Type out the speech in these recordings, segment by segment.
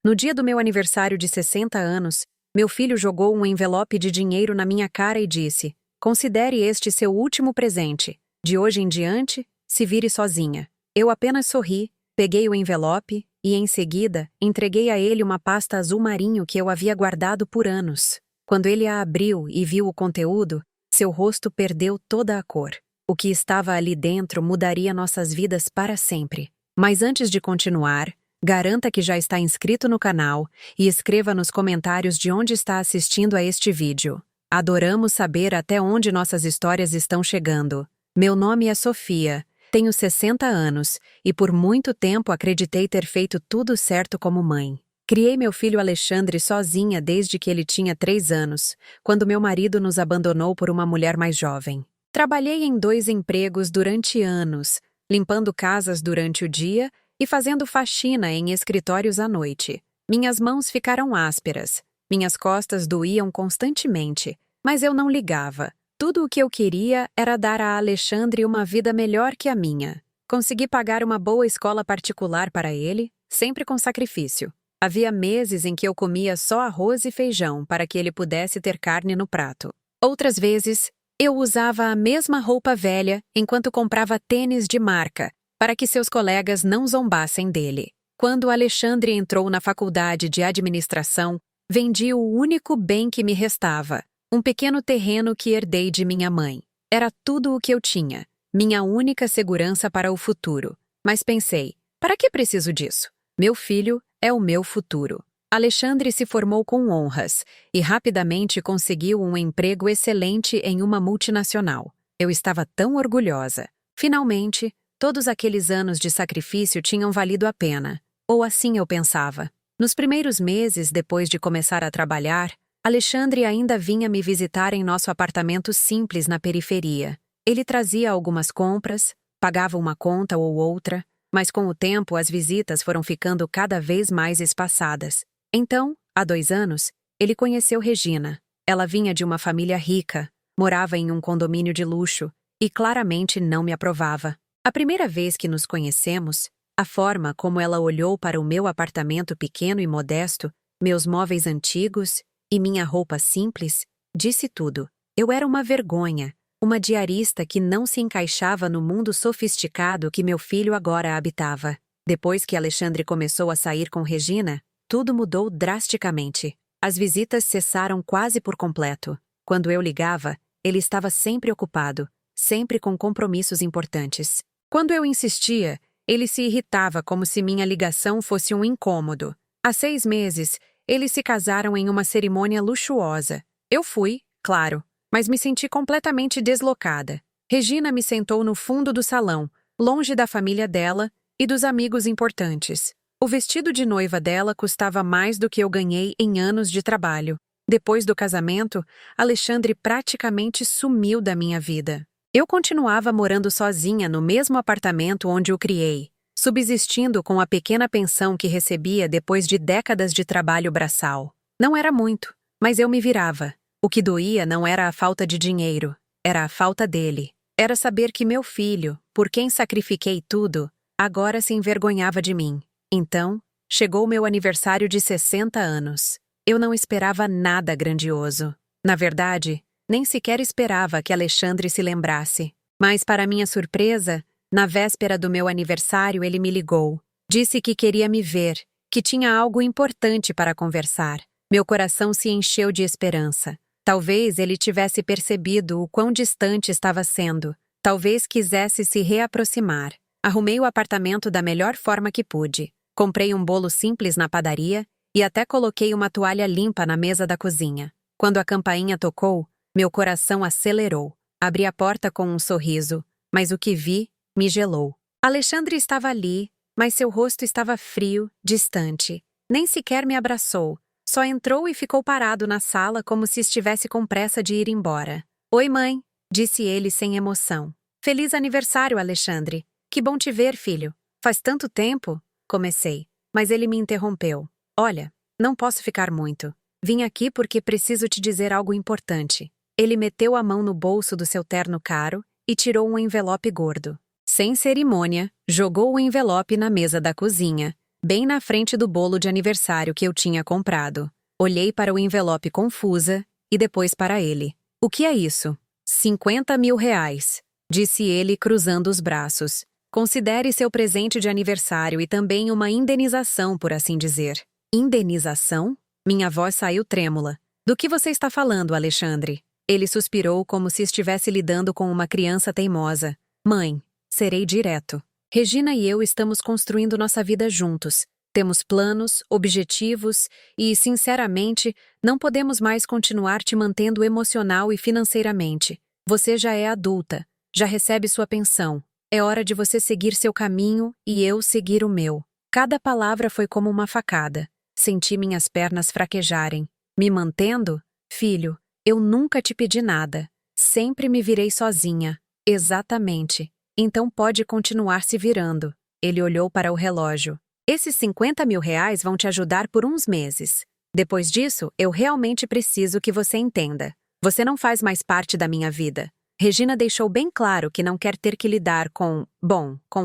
No dia do meu aniversário de 60 anos, meu filho jogou um envelope de dinheiro na minha cara e disse: "Considere este seu último presente. De hoje em diante, se vire sozinha." Eu apenas sorri, peguei o envelope e, em seguida, entreguei a ele uma pasta azul marinho que eu havia guardado por anos. Quando ele a abriu e viu o conteúdo, seu rosto perdeu toda a cor. O que estava ali dentro mudaria nossas vidas para sempre. Mas antes de continuar, garanta que já está inscrito no canal e escreva nos comentários de onde está assistindo a este vídeo. Adoramos saber até onde nossas histórias estão chegando. Meu nome é Sofia, tenho 60 anos e por muito tempo acreditei ter feito tudo certo como mãe. Criei meu filho Alexandre sozinha desde que ele tinha 3 anos, quando meu marido nos abandonou por uma mulher mais jovem. Trabalhei em 2 empregos durante anos, limpando casas durante o dia e fazendo faxina em escritórios à noite. Minhas mãos ficaram ásperas, minhas costas doíam constantemente, mas eu não ligava. Tudo o que eu queria era dar a Alexandre uma vida melhor que a minha. Consegui pagar uma boa escola particular para ele, sempre com sacrifício. Havia meses em que eu comia só arroz e feijão para que ele pudesse ter carne no prato. Outras vezes, eu usava a mesma roupa velha enquanto comprava tênis de marca, para que seus colegas não zombassem dele. Quando Alexandre entrou na faculdade de administração, vendi o único bem que me restava, um pequeno terreno que herdei de minha mãe. Era tudo o que eu tinha, minha única segurança para o futuro. Mas pensei, para que preciso disso? Meu filho é o meu futuro. Alexandre se formou com honras e rapidamente conseguiu um emprego excelente em uma multinacional. Eu estava tão orgulhosa. Finalmente, todos aqueles anos de sacrifício tinham valido a pena. Ou assim eu pensava. Nos primeiros meses depois de começar a trabalhar, Alexandre ainda vinha me visitar em nosso apartamento simples na periferia. Ele trazia algumas compras, pagava uma conta ou outra, mas com o tempo as visitas foram ficando cada vez mais espaçadas. Então, há 2 anos, ele conheceu Regina. Ela vinha de uma família rica, morava em um condomínio de luxo e claramente não me aprovava. A primeira vez que nos conhecemos, a forma como ela olhou para o meu apartamento pequeno e modesto, meus móveis antigos e minha roupa simples, disse tudo. Eu era uma vergonha, uma diarista que não se encaixava no mundo sofisticado que meu filho agora habitava. Depois que Alexandre começou a sair com Regina, tudo mudou drasticamente. As visitas cessaram quase por completo. Quando eu ligava, ele estava sempre ocupado, sempre com compromissos importantes. Quando eu insistia, ele se irritava como se minha ligação fosse um incômodo. Há 6 meses, eles se casaram em uma cerimônia luxuosa. Eu fui, claro, mas me senti completamente deslocada. Regina me sentou no fundo do salão, longe da família dela e dos amigos importantes. O vestido de noiva dela custava mais do que eu ganhei em anos de trabalho. Depois do casamento, Alexandre praticamente sumiu da minha vida. Eu continuava morando sozinha no mesmo apartamento onde o criei, subsistindo com a pequena pensão que recebia depois de décadas de trabalho braçal. Não era muito, mas eu me virava. O que doía não era a falta de dinheiro, era a falta dele. Era saber que meu filho, por quem sacrifiquei tudo, agora se envergonhava de mim. Então, chegou meu aniversário de 60 anos. Eu não esperava nada grandioso. Na verdade, nem sequer esperava que Alexandre se lembrasse. Mas, para minha surpresa, na véspera do meu aniversário ele me ligou. Disse que queria me ver, que tinha algo importante para conversar. Meu coração se encheu de esperança. Talvez ele tivesse percebido o quão distante estava sendo. Talvez quisesse se reaproximar. Arrumei o apartamento da melhor forma que pude. Comprei um bolo simples na padaria e até coloquei uma toalha limpa na mesa da cozinha. Quando a campainha tocou, meu coração acelerou. Abri a porta com um sorriso, mas o que vi me gelou. Alexandre estava ali, mas seu rosto estava frio, distante. Nem sequer me abraçou. Só entrou e ficou parado na sala como se estivesse com pressa de ir embora. "Oi, mãe", disse ele sem emoção. "Feliz aniversário, Alexandre. Que bom te ver, filho. Faz tanto tempo", comecei, mas ele me interrompeu. "Olha, não posso ficar muito. Vim aqui porque preciso te dizer algo importante." Ele meteu a mão no bolso do seu terno caro e tirou um envelope gordo. Sem cerimônia, jogou o envelope na mesa da cozinha, bem na frente do bolo de aniversário que eu tinha comprado. Olhei para o envelope confusa e depois para ele. O que é isso? 50 mil reais, disse ele cruzando os braços. Considere seu presente de aniversário e também uma indenização, por assim dizer. Indenização? Minha voz saiu trêmula. Do que você está falando, Alexandre? Ele suspirou como se estivesse lidando com uma criança teimosa. Mãe, serei direto. Regina e eu estamos construindo nossa vida juntos. Temos planos, objetivos e, sinceramente, não podemos mais continuar te mantendo emocional e financeiramente. Você já é adulta, já recebe sua pensão. É hora de você seguir seu caminho e eu seguir o meu. Cada palavra foi como uma facada. Senti minhas pernas fraquejarem. Me mantendo? Filho, eu nunca te pedi nada. Sempre me virei sozinha. Exatamente. Então pode continuar se virando. Ele olhou para o relógio. Esses 50 mil reais vão te ajudar por uns meses. Depois disso, eu realmente preciso que você entenda. Você não faz mais parte da minha vida. Regina deixou bem claro que não quer ter que lidar com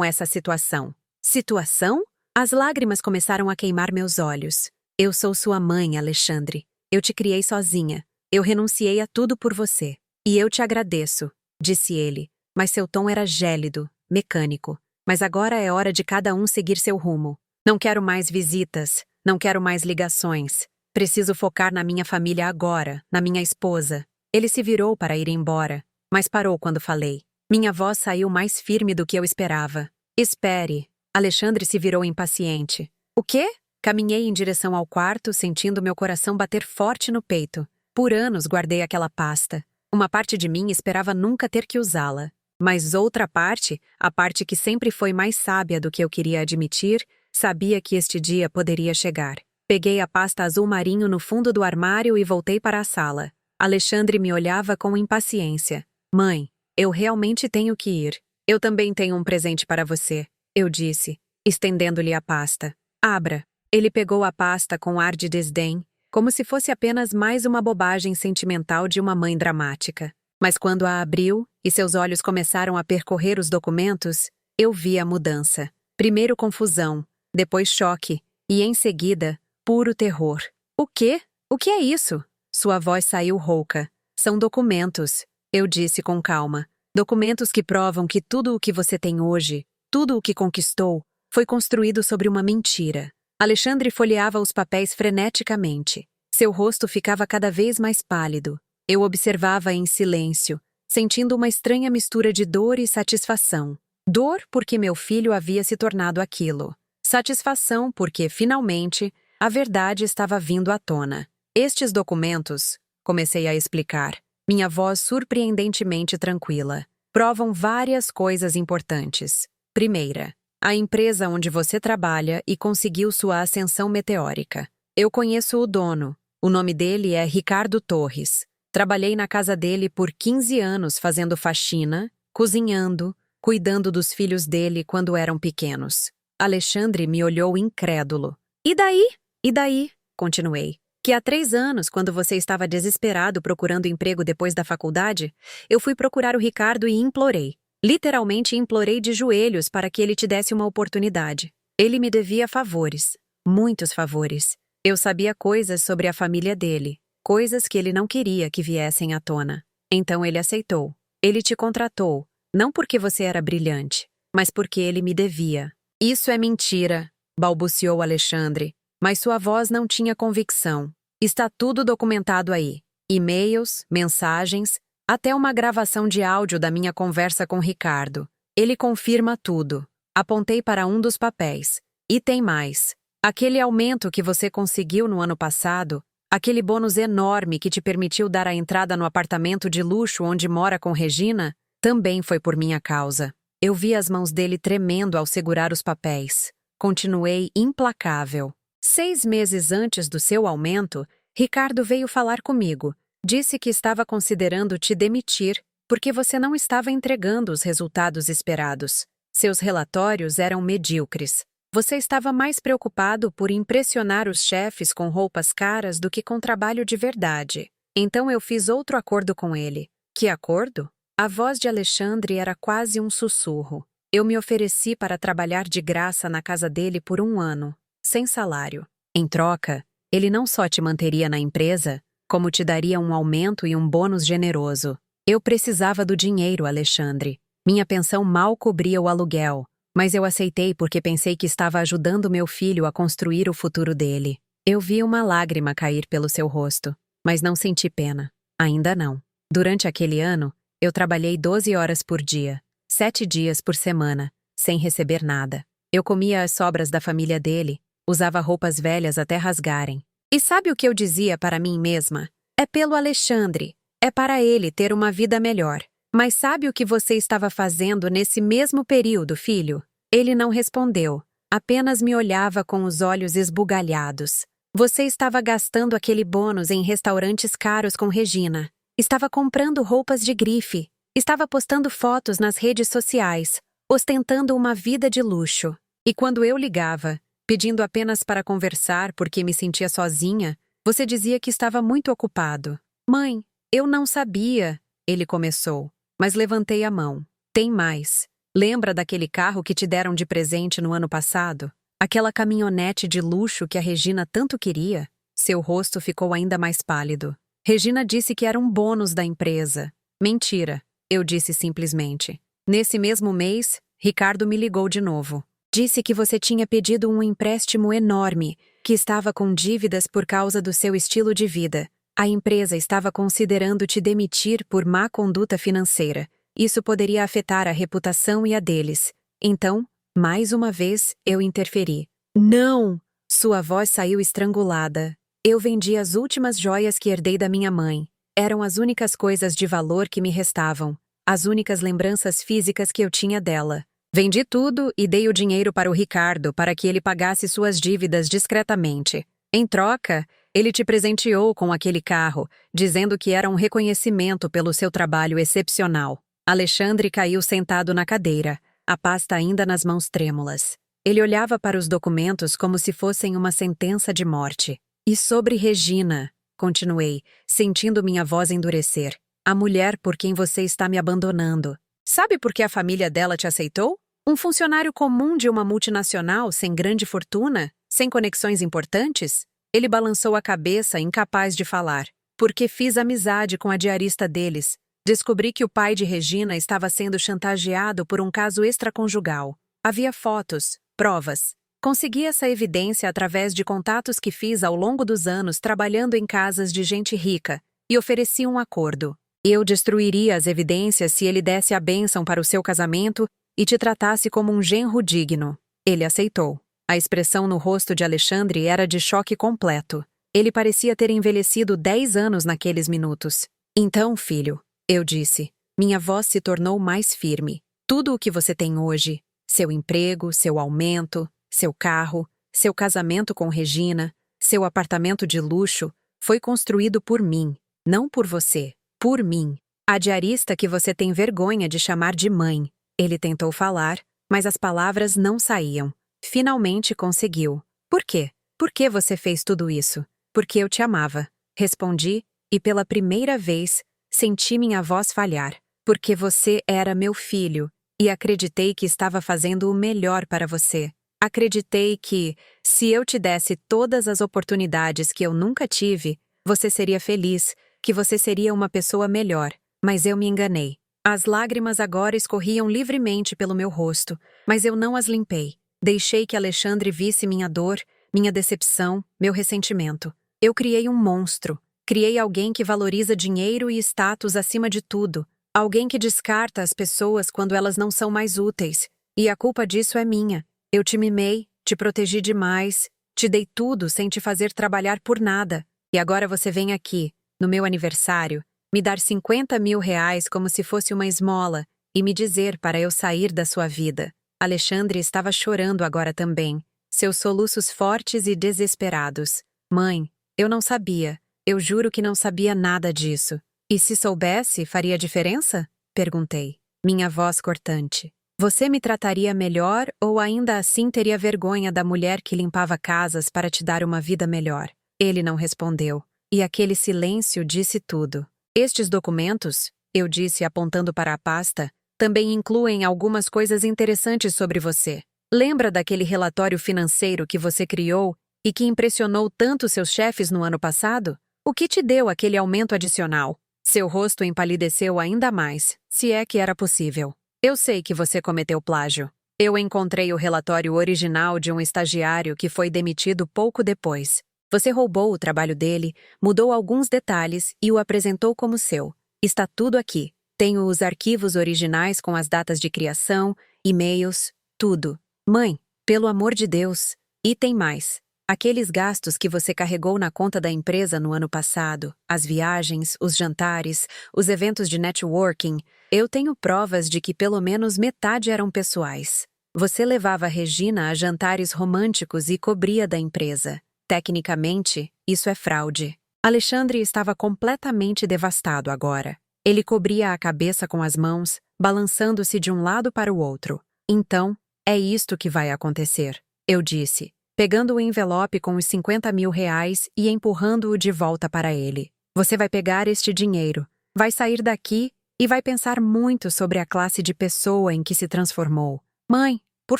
essa situação. Situação? As lágrimas começaram a queimar meus olhos. Eu sou sua mãe, Alexandre. Eu te criei sozinha. Eu renunciei a tudo por você. E eu te agradeço, disse ele. Mas seu tom era gélido, mecânico. Mas agora é hora de cada um seguir seu rumo. Não quero mais visitas, não quero mais ligações. Preciso focar na minha família agora, na minha esposa. Ele se virou para ir embora, mas parou quando falei. Minha voz saiu mais firme do que eu esperava. Espere. Alexandre se virou impaciente. O quê? Caminhei em direção ao quarto, sentindo meu coração bater forte no peito. Por anos guardei aquela pasta. Uma parte de mim esperava nunca ter que usá-la. Mas outra parte, a parte que sempre foi mais sábia do que eu queria admitir, sabia que este dia poderia chegar. Peguei a pasta azul marinho no fundo do armário e voltei para a sala. Alexandre me olhava com impaciência. Mãe, eu realmente tenho que ir. Eu também tenho um presente para você, eu disse, estendendo-lhe a pasta. Abra. Ele pegou a pasta com ar de desdém, como se fosse apenas mais uma bobagem sentimental de uma mãe dramática. Mas quando a abriu e seus olhos começaram a percorrer os documentos, eu vi a mudança. Primeiro confusão, depois choque e, em seguida, puro terror. O quê? O que é isso? Sua voz saiu rouca. São documentos, eu disse com calma. Documentos que provam que tudo o que você tem hoje, tudo o que conquistou, foi construído sobre uma mentira. Alexandre folheava os papéis freneticamente. Seu rosto ficava cada vez mais pálido. Eu observava em silêncio, sentindo uma estranha mistura de dor e satisfação. Dor porque meu filho havia se tornado aquilo. Satisfação porque, finalmente, a verdade estava vindo à tona. Estes documentos, comecei a explicar, minha voz surpreendentemente tranquila, provam várias coisas importantes. Primeira, a empresa onde você trabalha e conseguiu sua ascensão meteórica. Eu conheço o dono. O nome dele é Ricardo Torres. Trabalhei na casa dele por 15 anos fazendo faxina, cozinhando, cuidando dos filhos dele quando eram pequenos. Alexandre me olhou incrédulo. E daí? E daí? Continuei. Que há 3 anos, quando você estava desesperado procurando emprego depois da faculdade, eu fui procurar o Ricardo e implorei. Literalmente implorei de joelhos para que ele te desse uma oportunidade. Ele me devia favores. Muitos favores. Eu sabia coisas sobre a família dele. Coisas que ele não queria que viessem à tona. Então ele aceitou. Ele te contratou, não porque você era brilhante, mas porque ele me devia. Isso é mentira, balbuciou Alexandre, mas sua voz não tinha convicção. Está tudo documentado aí. E-mails, mensagens, até uma gravação de áudio da minha conversa com Ricardo. Ele confirma tudo. Apontei para um dos papéis. E tem mais. Aquele aumento que você conseguiu no ano passado, aquele bônus enorme que te permitiu dar a entrada no apartamento de luxo onde mora com Regina, também foi por minha causa. Eu vi as mãos dele tremendo ao segurar os papéis. Continuei implacável. 6 meses antes do seu aumento, Ricardo veio falar comigo. Disse que estava considerando te demitir porque você não estava entregando os resultados esperados. Seus relatórios eram medíocres. Você estava mais preocupado por impressionar os chefes com roupas caras do que com trabalho de verdade. Então eu fiz outro acordo com ele. Que acordo? A voz de Alexandre era quase um sussurro. Eu me ofereci para trabalhar de graça na casa dele por 1 ano. sem salário. Em troca, ele não só te manteria na empresa, como te daria um aumento e um bônus generoso. Eu precisava do dinheiro, Alexandre. Minha pensão mal cobria o aluguel, mas eu aceitei porque pensei que estava ajudando meu filho a construir o futuro dele. Eu vi uma lágrima cair pelo seu rosto, mas não senti pena. Ainda não. Durante aquele ano, eu trabalhei 12 horas por dia, 7 dias por semana, sem receber nada. Eu comia as sobras da família dele, usava roupas velhas até rasgarem. E sabe o que eu dizia para mim mesma? É pelo Alexandre. É para ele ter uma vida melhor. Mas sabe o que você estava fazendo nesse mesmo período, filho? Ele não respondeu. Apenas me olhava com os olhos esbugalhados. Você estava gastando aquele bônus em restaurantes caros com Regina. Estava comprando roupas de grife. Estava postando fotos nas redes sociais, ostentando uma vida de luxo. E quando eu ligava, pedindo apenas para conversar porque me sentia sozinha, você dizia que estava muito ocupado. Mãe, eu não sabia, ele começou, mas levantei a mão. Tem mais. Lembra daquele carro que te deram de presente no ano passado? Aquela caminhonete de luxo que a Regina tanto queria? Seu rosto ficou ainda mais pálido. Regina disse que era um bônus da empresa. Mentira, eu disse simplesmente. Nesse mesmo mês, Ricardo me ligou de novo. Disse que você tinha pedido um empréstimo enorme, que estava com dívidas por causa do seu estilo de vida. A empresa estava considerando te demitir por má conduta financeira. Isso poderia afetar a reputação e a deles. Então, mais uma vez, eu interferi. Não! Sua voz saiu estrangulada. Eu vendi as últimas joias que herdei da minha mãe. Eram as únicas coisas de valor que me restavam. As únicas lembranças físicas que eu tinha dela. Vendi tudo e dei o dinheiro para o Ricardo para que ele pagasse suas dívidas discretamente. Em troca, ele te presenteou com aquele carro, dizendo que era um reconhecimento pelo seu trabalho excepcional. Alexandre caiu sentado na cadeira, a pasta ainda nas mãos trêmulas. Ele olhava para os documentos como se fossem uma sentença de morte. E sobre Regina, continuei, sentindo minha voz endurecer. A mulher por quem você está me abandonando. Sabe por que a família dela te aceitou? Um funcionário comum de uma multinacional sem grande fortuna? Sem conexões importantes? Ele balançou a cabeça, incapaz de falar. Porque fiz amizade com a diarista deles. Descobri que o pai de Regina estava sendo chantageado por um caso extraconjugal. Havia fotos, provas. Consegui essa evidência através de contatos que fiz ao longo dos anos trabalhando em casas de gente rica, e ofereci um acordo. Eu destruiria as evidências se ele desse a bênção para o seu casamento e te tratasse como um genro digno. Ele aceitou. A expressão no rosto de Alexandre era de choque completo. Ele parecia ter envelhecido 10 anos naqueles minutos. Então, filho, eu disse, minha voz se tornou mais firme. Tudo o que você tem hoje, seu emprego, seu aumento, seu carro, seu casamento com Regina, seu apartamento de luxo, foi construído por mim, não por você. Por mim. A diarista que você tem vergonha de chamar de mãe. Ele tentou falar, mas as palavras não saíam. Finalmente conseguiu. Por quê? Por que você fez tudo isso? Porque eu te amava. Respondi, e pela primeira vez, senti minha voz falhar. Porque você era meu filho, e acreditei que estava fazendo o melhor para você. Acreditei que, se eu te desse todas as oportunidades que eu nunca tive, você seria feliz, que você seria uma pessoa melhor, mas eu me enganei. As lágrimas agora escorriam livremente pelo meu rosto, mas eu não as limpei. Deixei que Alexandre visse minha dor, minha decepção, meu ressentimento. Eu criei um monstro. Criei alguém que valoriza dinheiro e status acima de tudo. Alguém que descarta as pessoas quando elas não são mais úteis. E a culpa disso é minha. Eu te mimei, te protegi demais, te dei tudo sem te fazer trabalhar por nada. E agora você vem aqui, no meu aniversário, me dar 50 mil reais como se fosse uma esmola e me dizer para eu sair da sua vida. Alexandre estava chorando agora também, seus soluços fortes e desesperados. Mãe, eu não sabia. Eu juro que não sabia nada disso. E se soubesse, faria diferença? Perguntei. Minha voz cortante. Você me trataria melhor ou ainda assim teria vergonha da mulher que limpava casas para te dar uma vida melhor? Ele não respondeu. E aquele silêncio disse tudo. Estes documentos, eu disse apontando para a pasta, também incluem algumas coisas interessantes sobre você. Lembra daquele relatório financeiro que você criou e que impressionou tanto seus chefes no ano passado? O que te deu aquele aumento adicional? Seu rosto empalideceu ainda mais, se é que era possível. Eu sei que você cometeu plágio. Eu encontrei o relatório original de um estagiário que foi demitido pouco depois. Você roubou o trabalho dele, mudou alguns detalhes e o apresentou como seu. Está tudo aqui. Tenho os arquivos originais com as datas de criação, e-mails, tudo. Mãe, pelo amor de Deus. E tem mais. Aqueles gastos que você carregou na conta da empresa no ano passado, as viagens, os jantares, os eventos de networking, eu tenho provas de que pelo menos metade eram pessoais. Você levava a Regina a jantares românticos e cobria da empresa. Tecnicamente, isso é fraude. Alexandre estava completamente devastado agora. Ele cobria a cabeça com as mãos, balançando-se de um lado para o outro. Então, é isto que vai acontecer, eu disse, pegando o envelope com os 50 mil reais e empurrando-o de volta para ele. Você vai pegar este dinheiro, vai sair daqui e vai pensar muito sobre a classe de pessoa em que se transformou. Mãe, por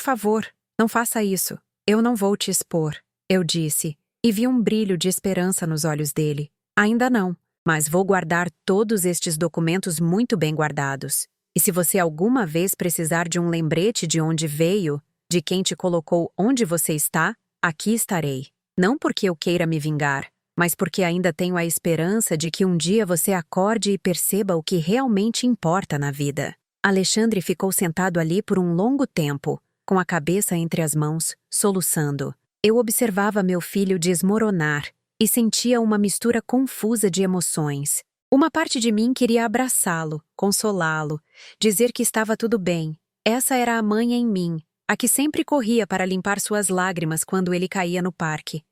favor, não faça isso. Eu não vou te expor, eu disse, e vi um brilho de esperança nos olhos dele. Ainda não, mas vou guardar todos estes documentos muito bem guardados. E se você alguma vez precisar de um lembrete de onde veio, de quem te colocou onde você está, aqui estarei. Não porque eu queira me vingar, mas porque ainda tenho a esperança de que um dia você acorde e perceba o que realmente importa na vida. Alexandre ficou sentado ali por um longo tempo, com a cabeça entre as mãos, soluçando. Eu observava meu filho desmoronar e sentia uma mistura confusa de emoções. Uma parte de mim queria abraçá-lo, consolá-lo, dizer que estava tudo bem. Essa era a mãe em mim, a que sempre corria para limpar suas lágrimas quando ele caía no parque.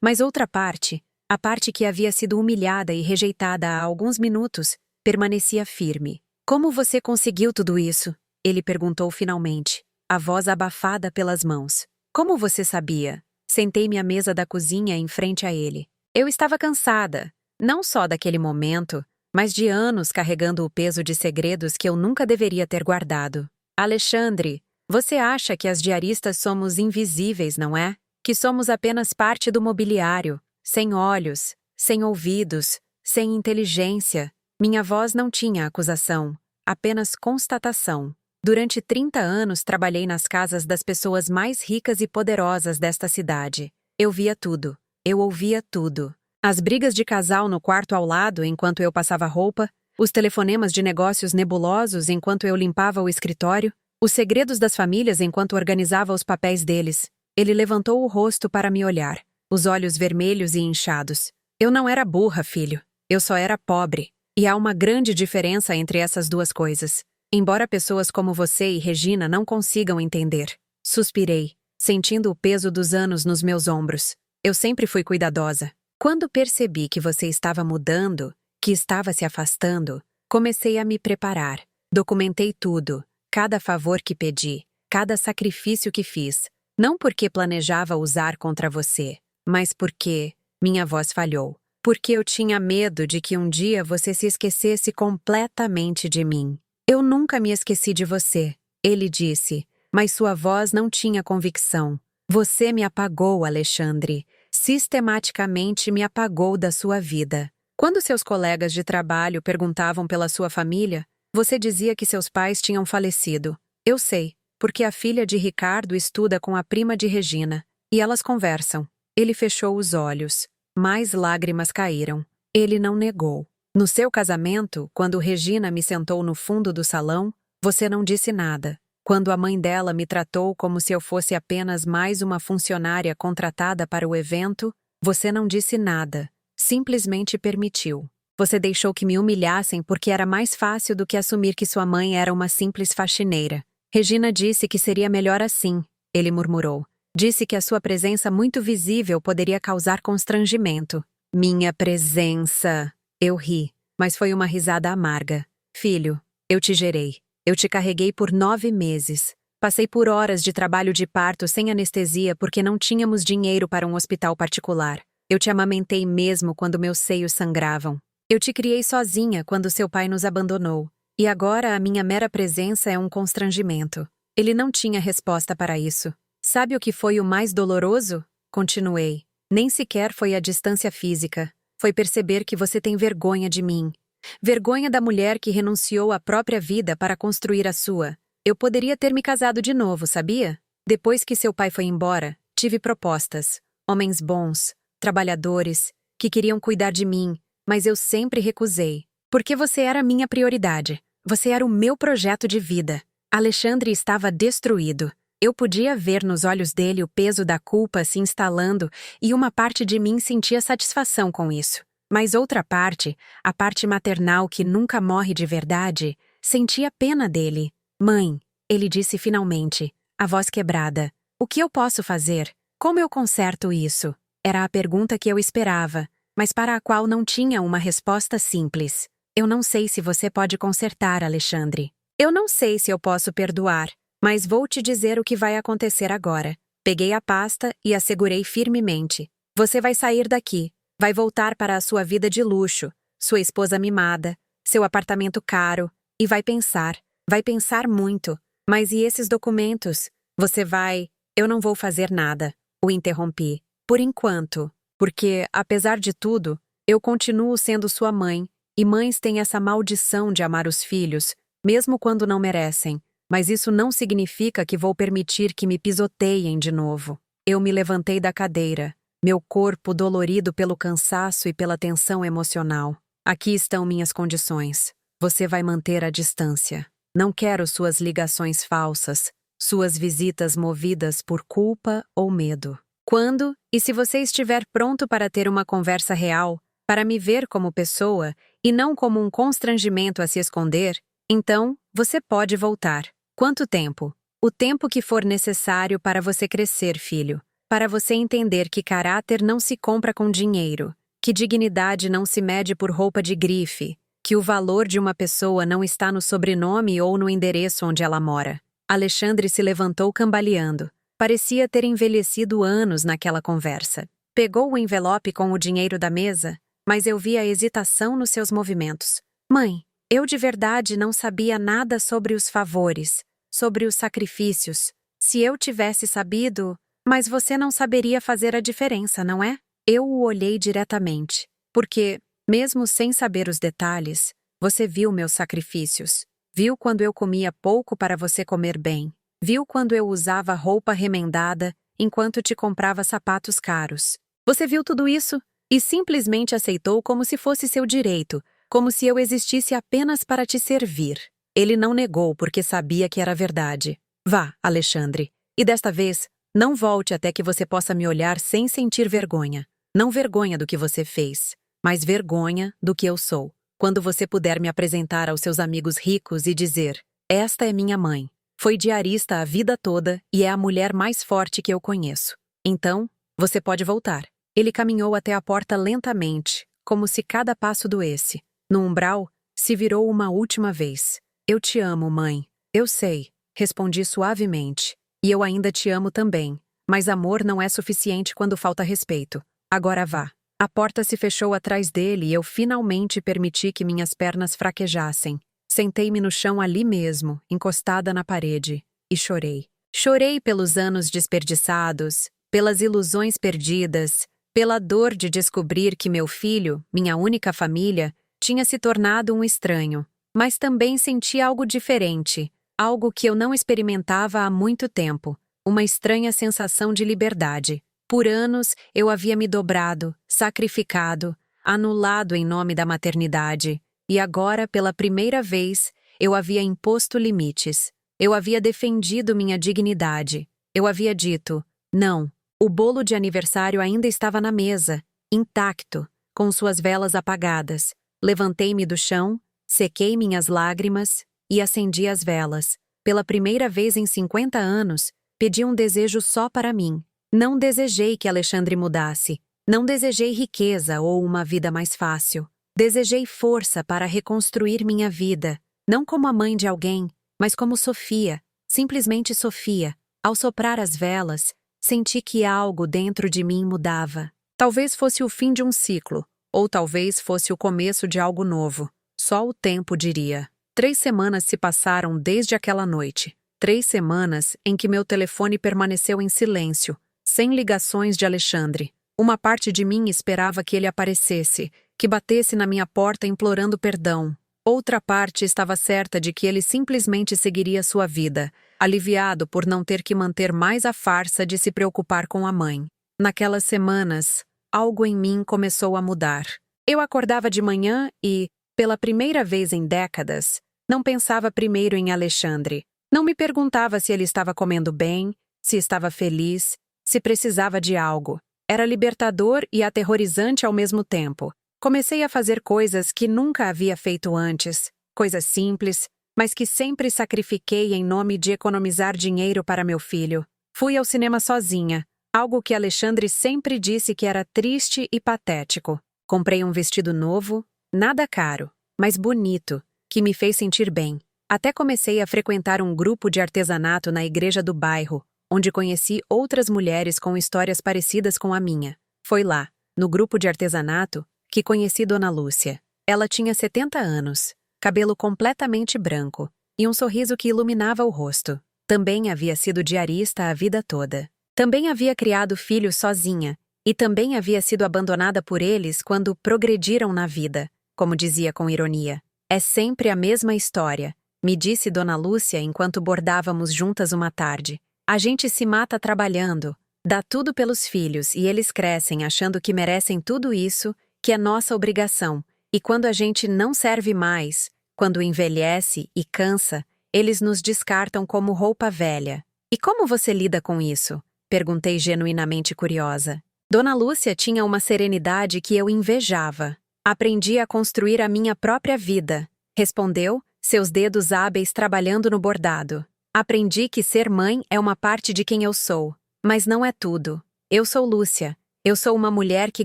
Mas outra parte, a parte que havia sido humilhada e rejeitada há alguns minutos, permanecia firme. Como você conseguiu tudo isso? Ele perguntou finalmente, a voz abafada pelas mãos. Como você sabia? Sentei-me à mesa da cozinha em frente a ele. Eu estava cansada. Não só daquele momento, mas de anos carregando o peso de segredos que eu nunca deveria ter guardado. Alexandre, você acha que as diaristas somos invisíveis, não é? Que somos apenas parte do mobiliário, sem olhos, sem ouvidos, sem inteligência. Minha voz não tinha acusação, apenas constatação. Durante 30 anos trabalhei nas casas das pessoas mais ricas e poderosas desta cidade. Eu via tudo, eu ouvia tudo. As brigas de casal no quarto ao lado enquanto eu passava roupa, os telefonemas de negócios nebulosos enquanto eu limpava o escritório, os segredos das famílias enquanto organizava os papéis deles. Ele levantou o rosto para me olhar, os olhos vermelhos e inchados. Eu não era burra, filho. Eu só era pobre. E há uma grande diferença entre essas duas coisas. Embora pessoas como você e Regina não consigam entender. Suspirei, sentindo o peso dos anos nos meus ombros. Eu sempre fui cuidadosa. Quando percebi que você estava mudando, que estava se afastando, comecei a me preparar. Documentei tudo, cada favor que pedi, cada sacrifício que fiz. Não porque planejava usar contra você, mas porque minha voz falhou. Porque eu tinha medo de que um dia você se esquecesse completamente de mim. Eu nunca me esqueci de você, ele disse, mas sua voz não tinha convicção. Você me apagou, Alexandre. Sistematicamente me apagou da sua vida. Quando seus colegas de trabalho perguntavam pela sua família, você dizia que seus pais tinham falecido. Eu sei, porque a filha de Ricardo estuda com a prima de Regina, e elas conversam. Ele fechou os olhos. Mais lágrimas caíram. Ele não negou. No seu casamento, quando Regina me sentou no fundo do salão, você não disse nada. Quando a mãe dela me tratou como se eu fosse apenas mais uma funcionária contratada para o evento, você não disse nada. Simplesmente permitiu. Você deixou que me humilhassem porque era mais fácil do que assumir que sua mãe era uma simples faxineira. Regina disse que seria melhor assim, ele murmurou. Disse que a sua presença muito visível poderia causar constrangimento. Minha presença! Eu ri, mas foi uma risada amarga. Filho, eu te gerei. Eu te carreguei por 9 meses. Passei por horas de trabalho de parto sem anestesia porque não tínhamos dinheiro para um hospital particular. Eu te amamentei mesmo quando meus seios sangravam. Eu te criei sozinha quando seu pai nos abandonou. E agora a minha mera presença é um constrangimento. Ele não tinha resposta para isso. Sabe o que foi o mais doloroso? Continuei. Nem sequer foi a distância física. Foi perceber que você tem vergonha de mim. Vergonha da mulher que renunciou à própria vida para construir a sua. Eu poderia ter me casado de novo, sabia? Depois que seu pai foi embora, tive propostas. Homens bons, trabalhadores, que queriam cuidar de mim, mas eu sempre recusei. Porque você era minha prioridade. Você era o meu projeto de vida. Alexandre estava destruído. Eu podia ver nos olhos dele o peso da culpa se instalando e uma parte de mim sentia satisfação com isso. Mas outra parte, a parte maternal que nunca morre de verdade, sentia pena dele. Mãe, ele disse finalmente, a voz quebrada. O que eu posso fazer? Como eu conserto isso? Era a pergunta que eu esperava, mas para a qual não tinha uma resposta simples. Eu não sei se você pode consertar, Alexandre. Eu não sei se eu posso perdoar, mas vou te dizer o que vai acontecer agora. Peguei a pasta e a segurei firmemente. Você vai sair daqui, vai voltar para a sua vida de luxo, sua esposa mimada, seu apartamento caro, e vai pensar muito. Mas e esses documentos? Você vai... Eu não vou fazer nada, o interrompi. Por enquanto, porque, apesar de tudo, eu continuo sendo sua mãe, e mães têm essa maldição de amar os filhos, mesmo quando não merecem. Mas isso não significa que vou permitir que me pisoteiem de novo. Eu me levantei da cadeira, meu corpo dolorido pelo cansaço e pela tensão emocional. Aqui estão minhas condições. Você vai manter a distância. Não quero suas ligações falsas, suas visitas movidas por culpa ou medo. Quando e se você estiver pronto para ter uma conversa real, para me ver como pessoa e não como um constrangimento a se esconder, então você pode voltar. Quanto tempo? O tempo que for necessário para você crescer, filho. Para você entender que caráter não se compra com dinheiro, que dignidade não se mede por roupa de grife, que o valor de uma pessoa não está no sobrenome ou no endereço onde ela mora. Alexandre se levantou cambaleando. Parecia ter envelhecido anos naquela conversa. Pegou o envelope com o dinheiro da mesa, mas eu vi a hesitação nos seus movimentos. Mãe, eu de verdade não sabia nada sobre os favores, sobre os sacrifícios. Se eu tivesse sabido... Mas você não saberia fazer a diferença, não é? Eu o olhei diretamente. Porque, mesmo sem saber os detalhes, você viu meus sacrifícios. Viu quando eu comia pouco para você comer bem. Viu quando eu usava roupa remendada enquanto te comprava sapatos caros. Você viu tudo isso e simplesmente aceitou como se fosse seu direito, como se eu existisse apenas para te servir. Ele não negou porque sabia que era verdade. Vá, Alexandre. E desta vez, não volte até que você possa me olhar sem sentir vergonha. Não vergonha do que você fez, mas vergonha do que eu sou. Quando você puder me apresentar aos seus amigos ricos e dizer, esta é minha mãe. Foi diarista a vida toda e é a mulher mais forte que eu conheço. Então, você pode voltar. Ele caminhou até a porta lentamente, como se cada passo doesse. No umbral, se virou uma última vez. Eu te amo, mãe. Eu sei, respondi suavemente. E eu ainda te amo também. Mas amor não é suficiente quando falta respeito. Agora vá. A porta se fechou atrás dele e eu finalmente permiti que minhas pernas fraquejassem. Sentei-me no chão ali mesmo, encostada na parede, e chorei. Chorei pelos anos desperdiçados, pelas ilusões perdidas, pela dor de descobrir que meu filho, minha única família, tinha se tornado um estranho. Mas também senti algo diferente, algo que eu não experimentava há muito tempo, uma estranha sensação de liberdade. Por anos, eu havia me dobrado, sacrificado, anulado em nome da maternidade, e agora, pela primeira vez, eu havia imposto limites. Eu havia defendido minha dignidade. Eu havia dito, não, o bolo de aniversário ainda estava na mesa, intacto, com suas velas apagadas. Levantei-me do chão, sequei minhas lágrimas e acendi as velas. Pela primeira vez em 50 anos, pedi um desejo só para mim. Não desejei que Alexandre mudasse. Não desejei riqueza ou uma vida mais fácil. Desejei força para reconstruir minha vida, não como a mãe de alguém, mas como Sofia, simplesmente Sofia. Ao soprar as velas, senti que algo dentro de mim mudava. Talvez fosse o fim de um ciclo, ou talvez fosse o começo de algo novo. Só o tempo diria. 3 semanas se passaram desde aquela noite. 3 semanas em que meu telefone permaneceu em silêncio, sem ligações de Alexandre. Uma parte de mim esperava que ele aparecesse, que batesse na minha porta implorando perdão. Outra parte estava certa de que ele simplesmente seguiria sua vida, aliviado por não ter que manter mais a farsa de se preocupar com a mãe. Naquelas semanas, algo em mim começou a mudar. Eu acordava de manhã e, pela primeira vez em décadas, não pensava primeiro em Alexandre. Não me perguntava se ele estava comendo bem, se estava feliz, se precisava de algo. Era libertador e aterrorizante ao mesmo tempo. Comecei a fazer coisas que nunca havia feito antes, coisas simples, mas que sempre sacrifiquei em nome de economizar dinheiro para meu filho. Fui ao cinema sozinha, algo que Alexandre sempre disse que era triste e patético. Comprei um vestido novo, nada caro, mas bonito, que me fez sentir bem. Até comecei a frequentar um grupo de artesanato na igreja do bairro, onde conheci outras mulheres com histórias parecidas com a minha. Foi lá, no grupo de artesanato, que conheci Dona Lúcia. Ela tinha 70 anos, cabelo completamente branco e um sorriso que iluminava o rosto. Também havia sido diarista a vida toda. Também havia criado filhos sozinha e também havia sido abandonada por eles quando progrediram na vida, como dizia com ironia. É sempre a mesma história, me disse Dona Lúcia enquanto bordávamos juntas uma tarde. A gente se mata trabalhando, dá tudo pelos filhos e eles crescem achando que merecem tudo isso, que é nossa obrigação. E quando a gente não serve mais, quando envelhece e cansa, eles nos descartam como roupa velha. E como você lida com isso? Perguntei genuinamente curiosa. Dona Lúcia tinha uma serenidade que eu invejava. Aprendi a construir a minha própria vida, respondeu, seus dedos hábeis trabalhando no bordado. Aprendi que ser mãe é uma parte de quem eu sou, mas não é tudo. Eu sou Lúcia. Eu sou uma mulher que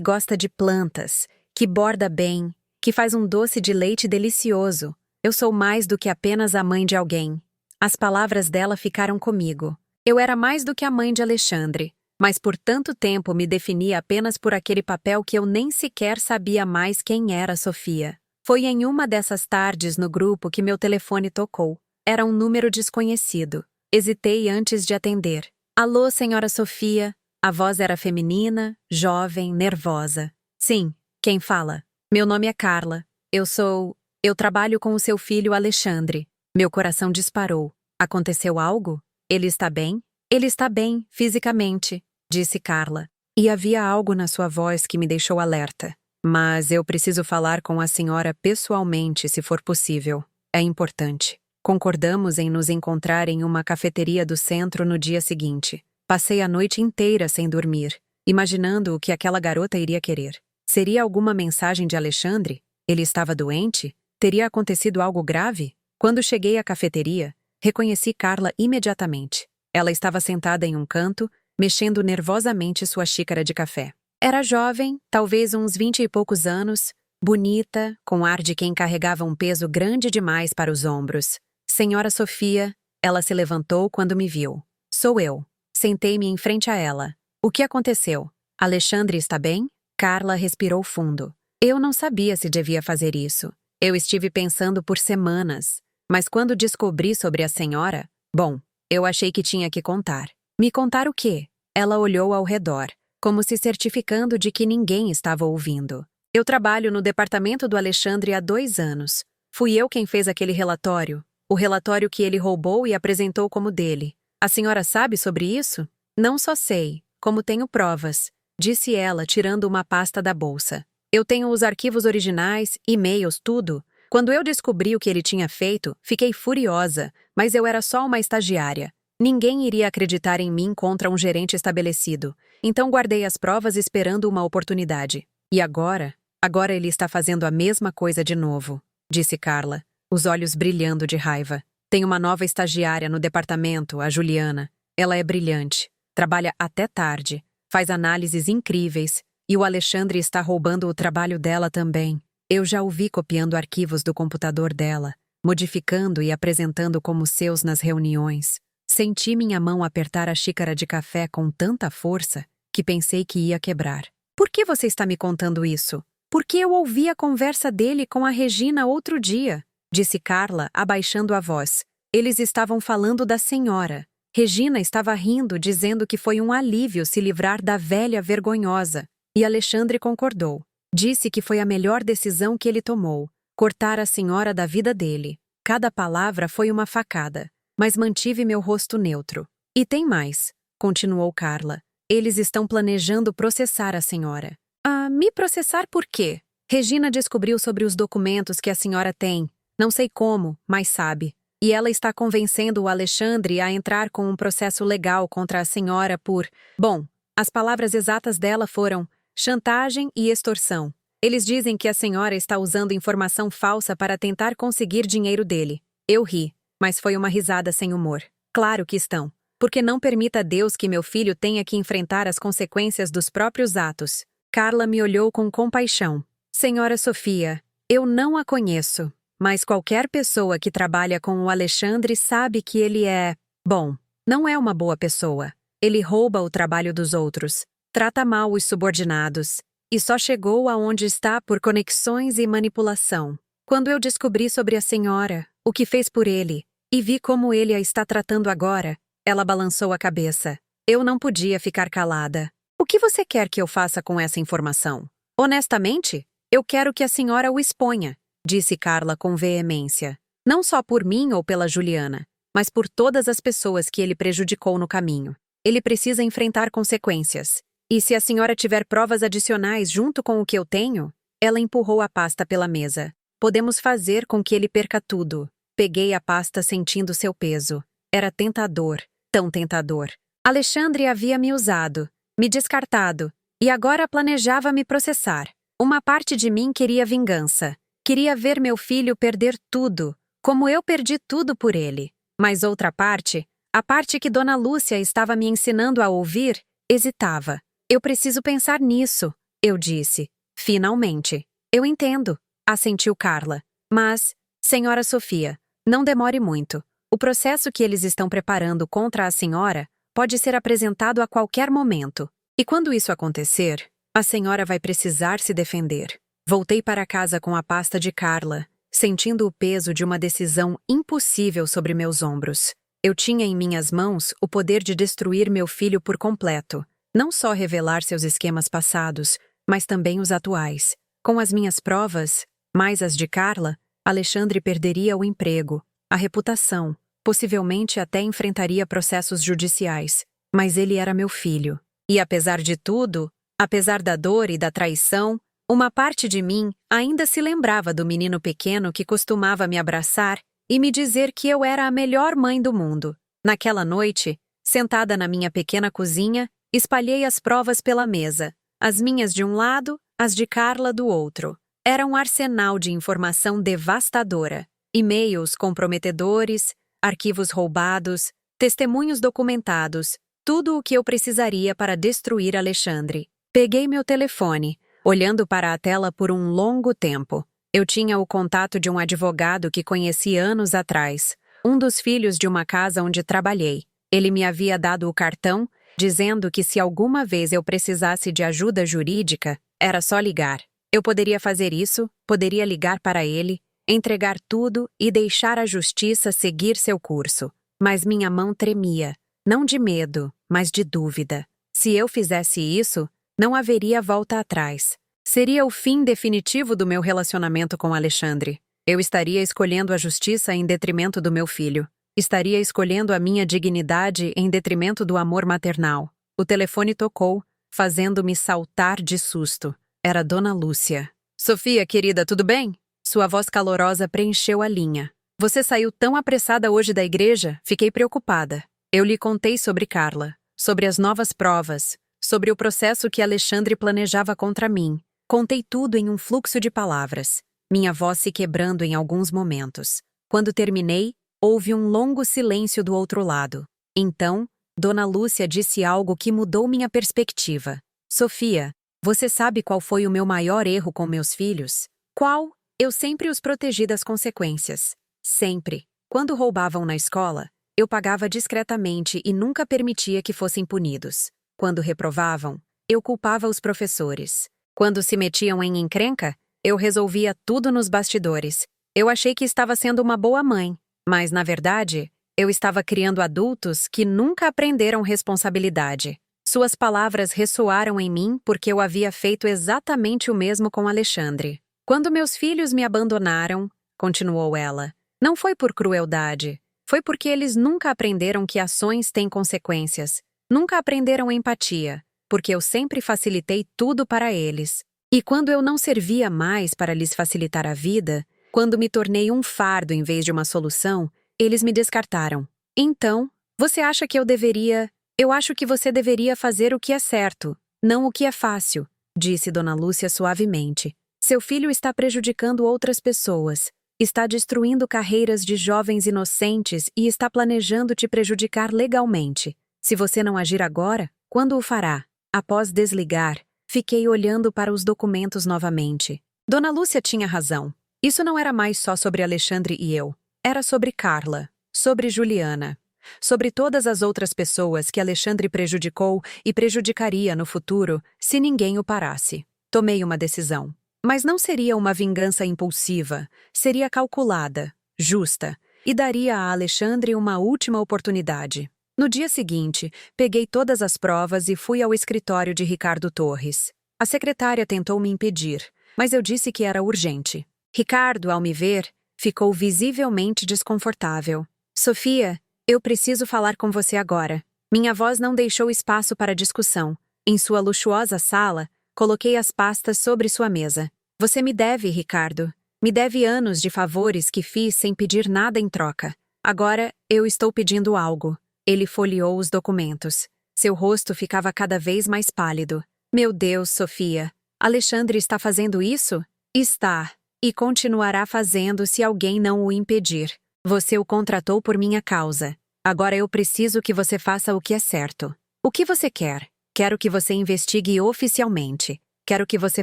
gosta de plantas, que borda bem, que faz um doce de leite delicioso. Eu sou mais do que apenas a mãe de alguém. As palavras dela ficaram comigo. Eu era mais do que a mãe de Alexandre, mas por tanto tempo me definia apenas por aquele papel que eu nem sequer sabia mais quem era Sofia. Foi em uma dessas tardes no grupo que meu telefone tocou. Era um número desconhecido. Hesitei antes de atender. Alô, senhora Sofia. A voz era feminina, jovem, nervosa. Sim, quem fala? Meu nome é Carla. Eu trabalho com o seu filho Alexandre. Meu coração disparou. Aconteceu algo? Ele está bem? Ele está bem, fisicamente, disse Carla. E havia algo na sua voz que me deixou alerta. Mas eu preciso falar com a senhora pessoalmente, se for possível. É importante. Concordamos em nos encontrar em uma cafeteria do centro no dia seguinte. Passei a noite inteira sem dormir, imaginando o que aquela garota iria querer. Seria alguma mensagem de Alexandre? Ele estava doente? Teria acontecido algo grave? Quando cheguei à cafeteria, reconheci Carla imediatamente. Ela estava sentada em um canto, mexendo nervosamente sua xícara de café. Era jovem, talvez uns 20 e poucos anos, bonita, com ar de quem carregava um peso grande demais para os ombros. Senhora Sofia, ela se levantou quando me viu. Sou eu. Sentei-me em frente a ela. O que aconteceu? Alexandre está bem? Carla respirou fundo. Eu não sabia se devia fazer isso. Eu estive pensando por semanas. Mas quando descobri sobre a senhora, bom, eu achei que tinha que contar. Me contar o quê? Ela olhou ao redor, como se certificando de que ninguém estava ouvindo. Eu trabalho no departamento do Alexandre há 2 anos. Fui eu quem fez aquele relatório. O relatório que ele roubou e apresentou como dele. A senhora sabe sobre isso? Não só sei, como tenho provas, disse ela, tirando uma pasta da bolsa. Eu tenho os arquivos originais, e-mails, tudo. Quando eu descobri o que ele tinha feito, fiquei furiosa, mas eu era só uma estagiária. Ninguém iria acreditar em mim contra um gerente estabelecido. Então guardei as provas esperando uma oportunidade. E agora? Agora ele está fazendo a mesma coisa de novo, disse Carla, os olhos brilhando de raiva. Tem uma nova estagiária no departamento, a Juliana. Ela é brilhante, trabalha até tarde, faz análises incríveis, e o Alexandre está roubando o trabalho dela também. Eu já o vi copiando arquivos do computador dela, modificando e apresentando como seus nas reuniões. Senti minha mão apertar a xícara de café com tanta força que pensei que ia quebrar. Por que você está me contando isso? Porque eu ouvi a conversa dele com a Regina outro dia, disse Carla, abaixando a voz. Eles estavam falando da senhora. Regina estava rindo, dizendo que foi um alívio se livrar da velha vergonhosa. E Alexandre concordou. Disse que foi a melhor decisão que ele tomou, cortar a senhora da vida dele. Cada palavra foi uma facada, mas mantive meu rosto neutro. E tem mais, continuou Carla. Eles estão planejando processar a senhora. Ah, me processar por quê? Regina descobriu sobre os documentos que a senhora tem. Não sei como, mas sabe. E ela está convencendo o Alexandre a entrar com um processo legal contra a senhora por... Bom, as palavras exatas dela foram chantagem e extorsão. Eles dizem que a senhora está usando informação falsa para tentar conseguir dinheiro dele. Eu ri, mas foi uma risada sem humor. Claro que estão. Porque não permita a Deus que meu filho tenha que enfrentar as consequências dos próprios atos. Carla me olhou com compaixão. Senhora Sofia, eu não a conheço. Mas qualquer pessoa que trabalha com o Alexandre sabe que ele é... Bom, não é uma boa pessoa. Ele rouba o trabalho dos outros, trata mal os subordinados, e só chegou aonde está por conexões e manipulação. Quando eu descobri sobre a senhora, o que fez por ele, e vi como ele a está tratando agora, ela balançou a cabeça. Eu não podia ficar calada. O que você quer que eu faça com essa informação? Honestamente, eu quero que a senhora o exponha, disse Carla com veemência. Não só por mim ou pela Juliana, mas por todas as pessoas que ele prejudicou no caminho. Ele precisa enfrentar consequências. E se a senhora tiver provas adicionais junto com o que eu tenho? Ela empurrou a pasta pela mesa. Podemos fazer com que ele perca tudo. Peguei a pasta sentindo seu peso. Era tentador, tão tentador. Alexandre havia me usado, me descartado, e agora planejava me processar. Uma parte de mim queria vingança. Queria ver meu filho perder tudo, como eu perdi tudo por ele. Mas outra parte, a parte que Dona Lúcia estava me ensinando a ouvir, hesitava. Eu preciso pensar nisso, eu disse. Finalmente. Eu entendo, assentiu Carla. Mas, senhora Sofia, não demore muito. O processo que eles estão preparando contra a senhora pode ser apresentado a qualquer momento. E quando isso acontecer, a senhora vai precisar se defender. Voltei para casa com a pasta de Carla, sentindo o peso de uma decisão impossível sobre meus ombros. Eu tinha em minhas mãos o poder de destruir meu filho por completo, não só revelar seus esquemas passados, mas também os atuais. Com as minhas provas, mais as de Carla, Alexandre perderia o emprego, a reputação, possivelmente até enfrentaria processos judiciais. Mas ele era meu filho. E apesar de tudo, apesar da dor e da traição, uma parte de mim ainda se lembrava do menino pequeno que costumava me abraçar e me dizer que eu era a melhor mãe do mundo. Naquela noite, sentada na minha pequena cozinha, espalhei as provas pela mesa, as minhas de um lado, as de Carla do outro. Era um arsenal de informação devastadora, e-mails comprometedores, arquivos roubados, testemunhos documentados, tudo o que eu precisaria para destruir Alexandre. Peguei meu telefone, olhando para a tela por um longo tempo. Eu tinha o contato de um advogado que conheci anos atrás, um dos filhos de uma casa onde trabalhei. Ele me havia dado o cartão, dizendo que se alguma vez eu precisasse de ajuda jurídica, era só ligar. Eu poderia fazer isso, poderia ligar para ele, entregar tudo e deixar a justiça seguir seu curso. Mas minha mão tremia, não de medo, mas de dúvida. Se eu fizesse isso, não haveria volta atrás. Seria o fim definitivo do meu relacionamento com Alexandre. Eu estaria escolhendo a justiça em detrimento do meu filho. Estaria escolhendo a minha dignidade em detrimento do amor maternal. O telefone tocou, fazendo-me saltar de susto. Era Dona Lúcia. Sofia, querida, tudo bem? Sua voz calorosa preencheu a linha. Você saiu tão apressada hoje da igreja? Fiquei preocupada. Eu lhe contei sobre Carla, sobre as novas provas, sobre o processo que Alexandre planejava contra mim. Contei tudo em um fluxo de palavras, minha voz se quebrando em alguns momentos. Quando terminei, houve um longo silêncio do outro lado. Então, Dona Lúcia disse algo que mudou minha perspectiva. Sofia, você sabe qual foi o meu maior erro com meus filhos? Qual? Eu sempre os protegi das consequências. Sempre. Quando roubavam na escola, eu pagava discretamente e nunca permitia que fossem punidos. Quando reprovavam, eu culpava os professores. Quando se metiam em encrenca, eu resolvia tudo nos bastidores. Eu achei que estava sendo uma boa mãe. Mas, na verdade, eu estava criando adultos que nunca aprenderam responsabilidade. Suas palavras ressoaram em mim porque eu havia feito exatamente o mesmo com Alexandre. Quando meus filhos me abandonaram, continuou ela, não foi por crueldade. Foi porque eles nunca aprenderam que ações têm consequências. Nunca aprenderam empatia, porque eu sempre facilitei tudo para eles. E quando eu não servia mais para lhes facilitar a vida, quando me tornei um fardo em vez de uma solução, eles me descartaram. Então, você acha que eu deveria... Eu acho que você deveria fazer o que é certo, não o que é fácil, disse Dona Lúcia suavemente. Seu filho está prejudicando outras pessoas. Está destruindo carreiras de jovens inocentes e está planejando te prejudicar legalmente. Se você não agir agora, quando o fará? Após desligar, fiquei olhando para os documentos novamente. Dona Lúcia tinha razão. Isso não era mais só sobre Alexandre e eu. Era sobre Carla, sobre Juliana, sobre todas as outras pessoas que Alexandre prejudicou e prejudicaria no futuro se ninguém o parasse. Tomei uma decisão. Mas não seria uma vingança impulsiva, seria calculada, justa, e daria a Alexandre uma última oportunidade. No dia seguinte, peguei todas as provas e fui ao escritório de Ricardo Torres. A secretária tentou me impedir, mas eu disse que era urgente. Ricardo, ao me ver, ficou visivelmente desconfortável. Sofia, eu preciso falar com você agora. Minha voz não deixou espaço para discussão. Em sua luxuosa sala, coloquei as pastas sobre sua mesa. Você me deve, Ricardo. Me deve anos de favores que fiz sem pedir nada em troca. Agora, eu estou pedindo algo. Ele folheou os documentos. Seu rosto ficava cada vez mais pálido. Meu Deus, Sofia. Alexandre está fazendo isso? Está. E continuará fazendo se alguém não o impedir. Você o contratou por minha causa. Agora eu preciso que você faça o que é certo. O que você quer? Quero que você investigue oficialmente. Quero que você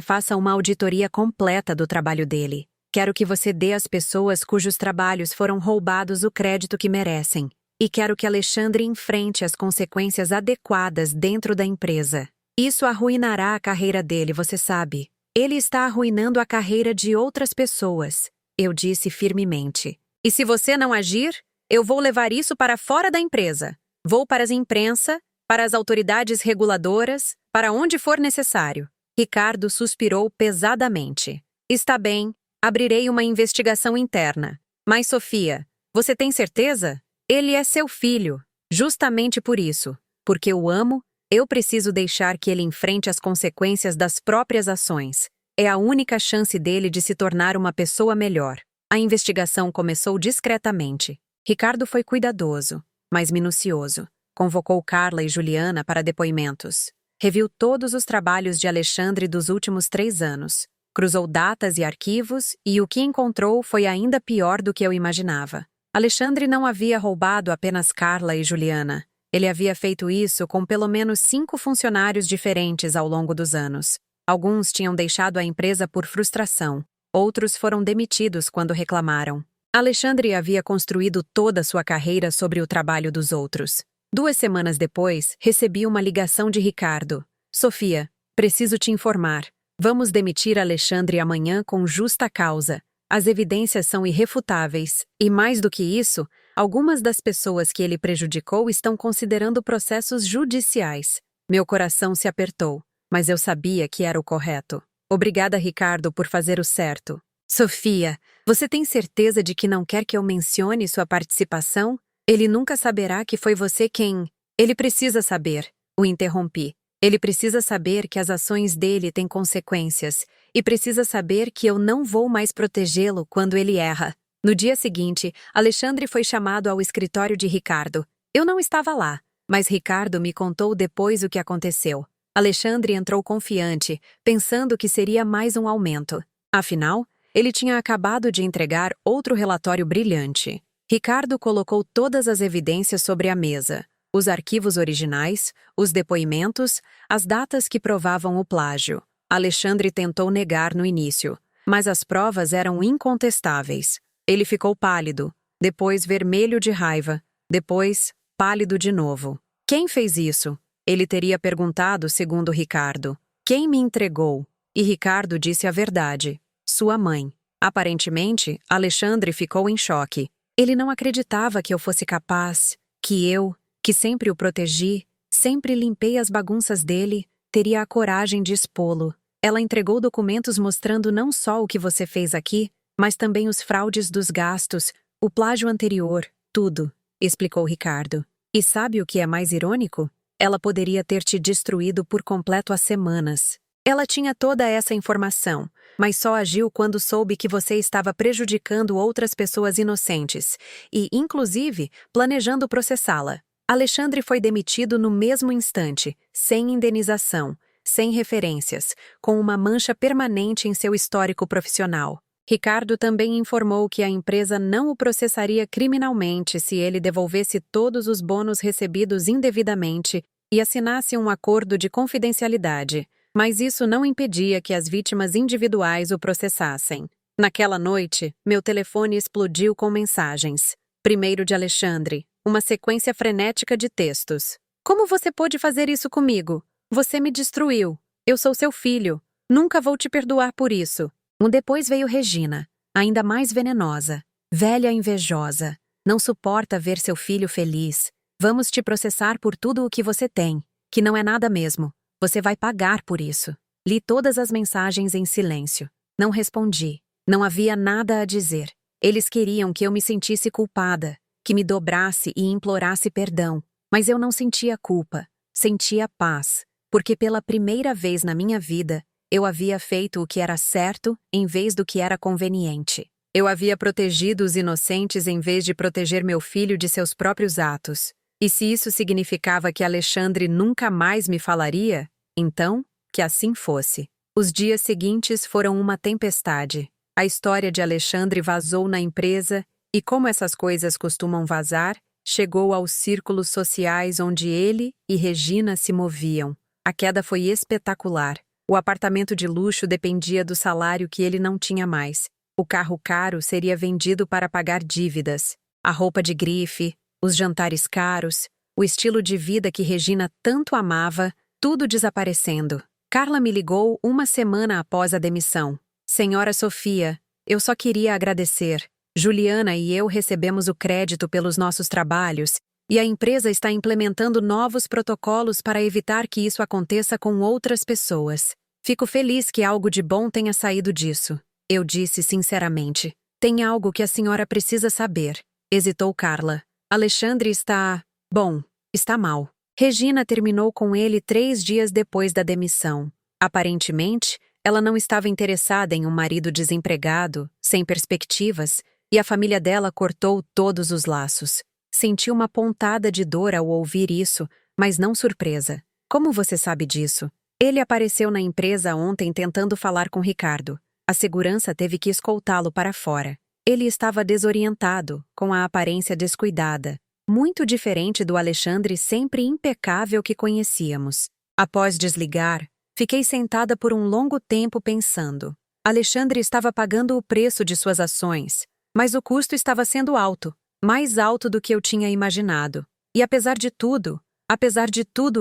faça uma auditoria completa do trabalho dele. Quero que você dê às pessoas cujos trabalhos foram roubados o crédito que merecem. E quero que Alexandre enfrente as consequências adequadas dentro da empresa. Isso arruinará a carreira dele, você sabe. Ele está arruinando a carreira de outras pessoas. Eu disse firmemente. E se você não agir, eu vou levar isso para fora da empresa. Vou para a imprensa, para as autoridades reguladoras, para onde for necessário. Ricardo suspirou pesadamente. Está bem, abrirei uma investigação interna. Mas, Sofia, você tem certeza? Ele é seu filho. Justamente por isso. Porque o amo, eu preciso deixar que ele enfrente as consequências das próprias ações. É a única chance dele de se tornar uma pessoa melhor. A investigação começou discretamente. Ricardo foi cuidadoso, mas minucioso. Convocou Carla e Juliana para depoimentos. Reviu todos os trabalhos de Alexandre dos últimos 3 anos. Cruzou datas e arquivos e o que encontrou foi ainda pior do que eu imaginava. Alexandre não havia roubado apenas Carla e Juliana. Ele havia feito isso com pelo menos 5 funcionários diferentes ao longo dos anos. Alguns tinham deixado a empresa por frustração. Outros foram demitidos quando reclamaram. Alexandre havia construído toda sua carreira sobre o trabalho dos outros. 2 semanas depois, recebi uma ligação de Ricardo. Sofia, preciso te informar. Vamos demitir Alexandre amanhã com justa causa. As evidências são irrefutáveis. E mais do que isso, algumas das pessoas que ele prejudicou estão considerando processos judiciais. Meu coração se apertou, mas eu sabia que era o correto. Obrigada, Ricardo, por fazer o certo. Sofia, você tem certeza de que não quer que eu mencione sua participação? Ele nunca saberá que foi você quem... Ele precisa saber, o interrompi. Ele precisa saber que as ações dele têm consequências e precisa saber que eu não vou mais protegê-lo quando ele erra. No dia seguinte, Alexandre foi chamado ao escritório de Ricardo. Eu não estava lá, mas Ricardo me contou depois o que aconteceu. Alexandre entrou confiante, pensando que seria mais um aumento. Afinal, ele tinha acabado de entregar outro relatório brilhante. Ricardo colocou todas as evidências sobre a mesa. Os arquivos originais, os depoimentos, as datas que provavam o plágio. Alexandre tentou negar no início, mas as provas eram incontestáveis. Ele ficou pálido, depois vermelho de raiva, depois pálido de novo. Quem fez isso? Ele teria perguntado, segundo Ricardo. Quem me entregou? E Ricardo disse a verdade. Sua mãe. Aparentemente, Alexandre ficou em choque. Ele não acreditava que eu fosse capaz, que sempre o protegi, sempre limpei as bagunças dele, teria a coragem de expô-lo. Ela entregou documentos mostrando não só o que você fez aqui, mas também os fraudes dos gastos, o plágio anterior, tudo, explicou Ricardo. E sabe o que é mais irônico? Ela poderia ter te destruído por completo há semanas. Ela tinha toda essa informação, mas só agiu quando soube que você estava prejudicando outras pessoas inocentes e, inclusive, planejando processá-la. Alexandre foi demitido no mesmo instante, sem indenização, sem referências, com uma mancha permanente em seu histórico profissional. Ricardo também informou que a empresa não o processaria criminalmente se ele devolvesse todos os bônus recebidos indevidamente e assinasse um acordo de confidencialidade, mas isso não impedia que as vítimas individuais o processassem. Naquela noite, meu telefone explodiu com mensagens. Primeiro de Alexandre, uma sequência frenética de textos. Como você pôde fazer isso comigo? Você me destruiu. Eu sou seu filho. Nunca vou te perdoar por isso. Depois veio Regina, ainda mais venenosa, velha invejosa. Não suporta ver seu filho feliz. Vamos te processar por tudo o que você tem, que não é nada mesmo. Você vai pagar por isso. Li todas as mensagens em silêncio. Não respondi. Não havia nada a dizer. Eles queriam que eu me sentisse culpada, que me dobrasse e implorasse perdão. Mas eu não sentia culpa. Sentia paz. Porque pela primeira vez na minha vida, eu havia feito o que era certo em vez do que era conveniente. Eu havia protegido os inocentes em vez de proteger meu filho de seus próprios atos. E se isso significava que Alexandre nunca mais me falaria, então, que assim fosse. Os dias seguintes foram uma tempestade. A história de Alexandre vazou na empresa e, como essas coisas costumam vazar, chegou aos círculos sociais onde ele e Regina se moviam. A queda foi espetacular. O apartamento de luxo dependia do salário que ele não tinha mais. O carro caro seria vendido para pagar dívidas. A roupa de grife, os jantares caros, o estilo de vida que Regina tanto amava, tudo desaparecendo. Carla me ligou uma semana após a demissão. Senhora Sofia, eu só queria agradecer. Juliana e eu recebemos o crédito pelos nossos trabalhos e a empresa está implementando novos protocolos para evitar que isso aconteça com outras pessoas. Fico feliz que algo de bom tenha saído disso. Eu disse sinceramente. Tem algo que a senhora precisa saber. Hesitou Carla. Alexandre está... bom, está mal. Regina terminou com ele 3 dias depois da demissão. Aparentemente, ela não estava interessada em um marido desempregado, sem perspectivas, e a família dela cortou todos os laços. Senti uma pontada de dor ao ouvir isso, mas não surpresa. Como você sabe disso? Ele apareceu na empresa ontem tentando falar com Ricardo. A segurança teve que escoltá-lo para fora. Ele estava desorientado, com a aparência descuidada, muito diferente do Alexandre sempre impecável que conhecíamos. Após desligar, fiquei sentada por um longo tempo pensando. Alexandre estava pagando o preço de suas ações, mas o custo estava sendo alto, mais alto do que eu tinha imaginado. E apesar de tudo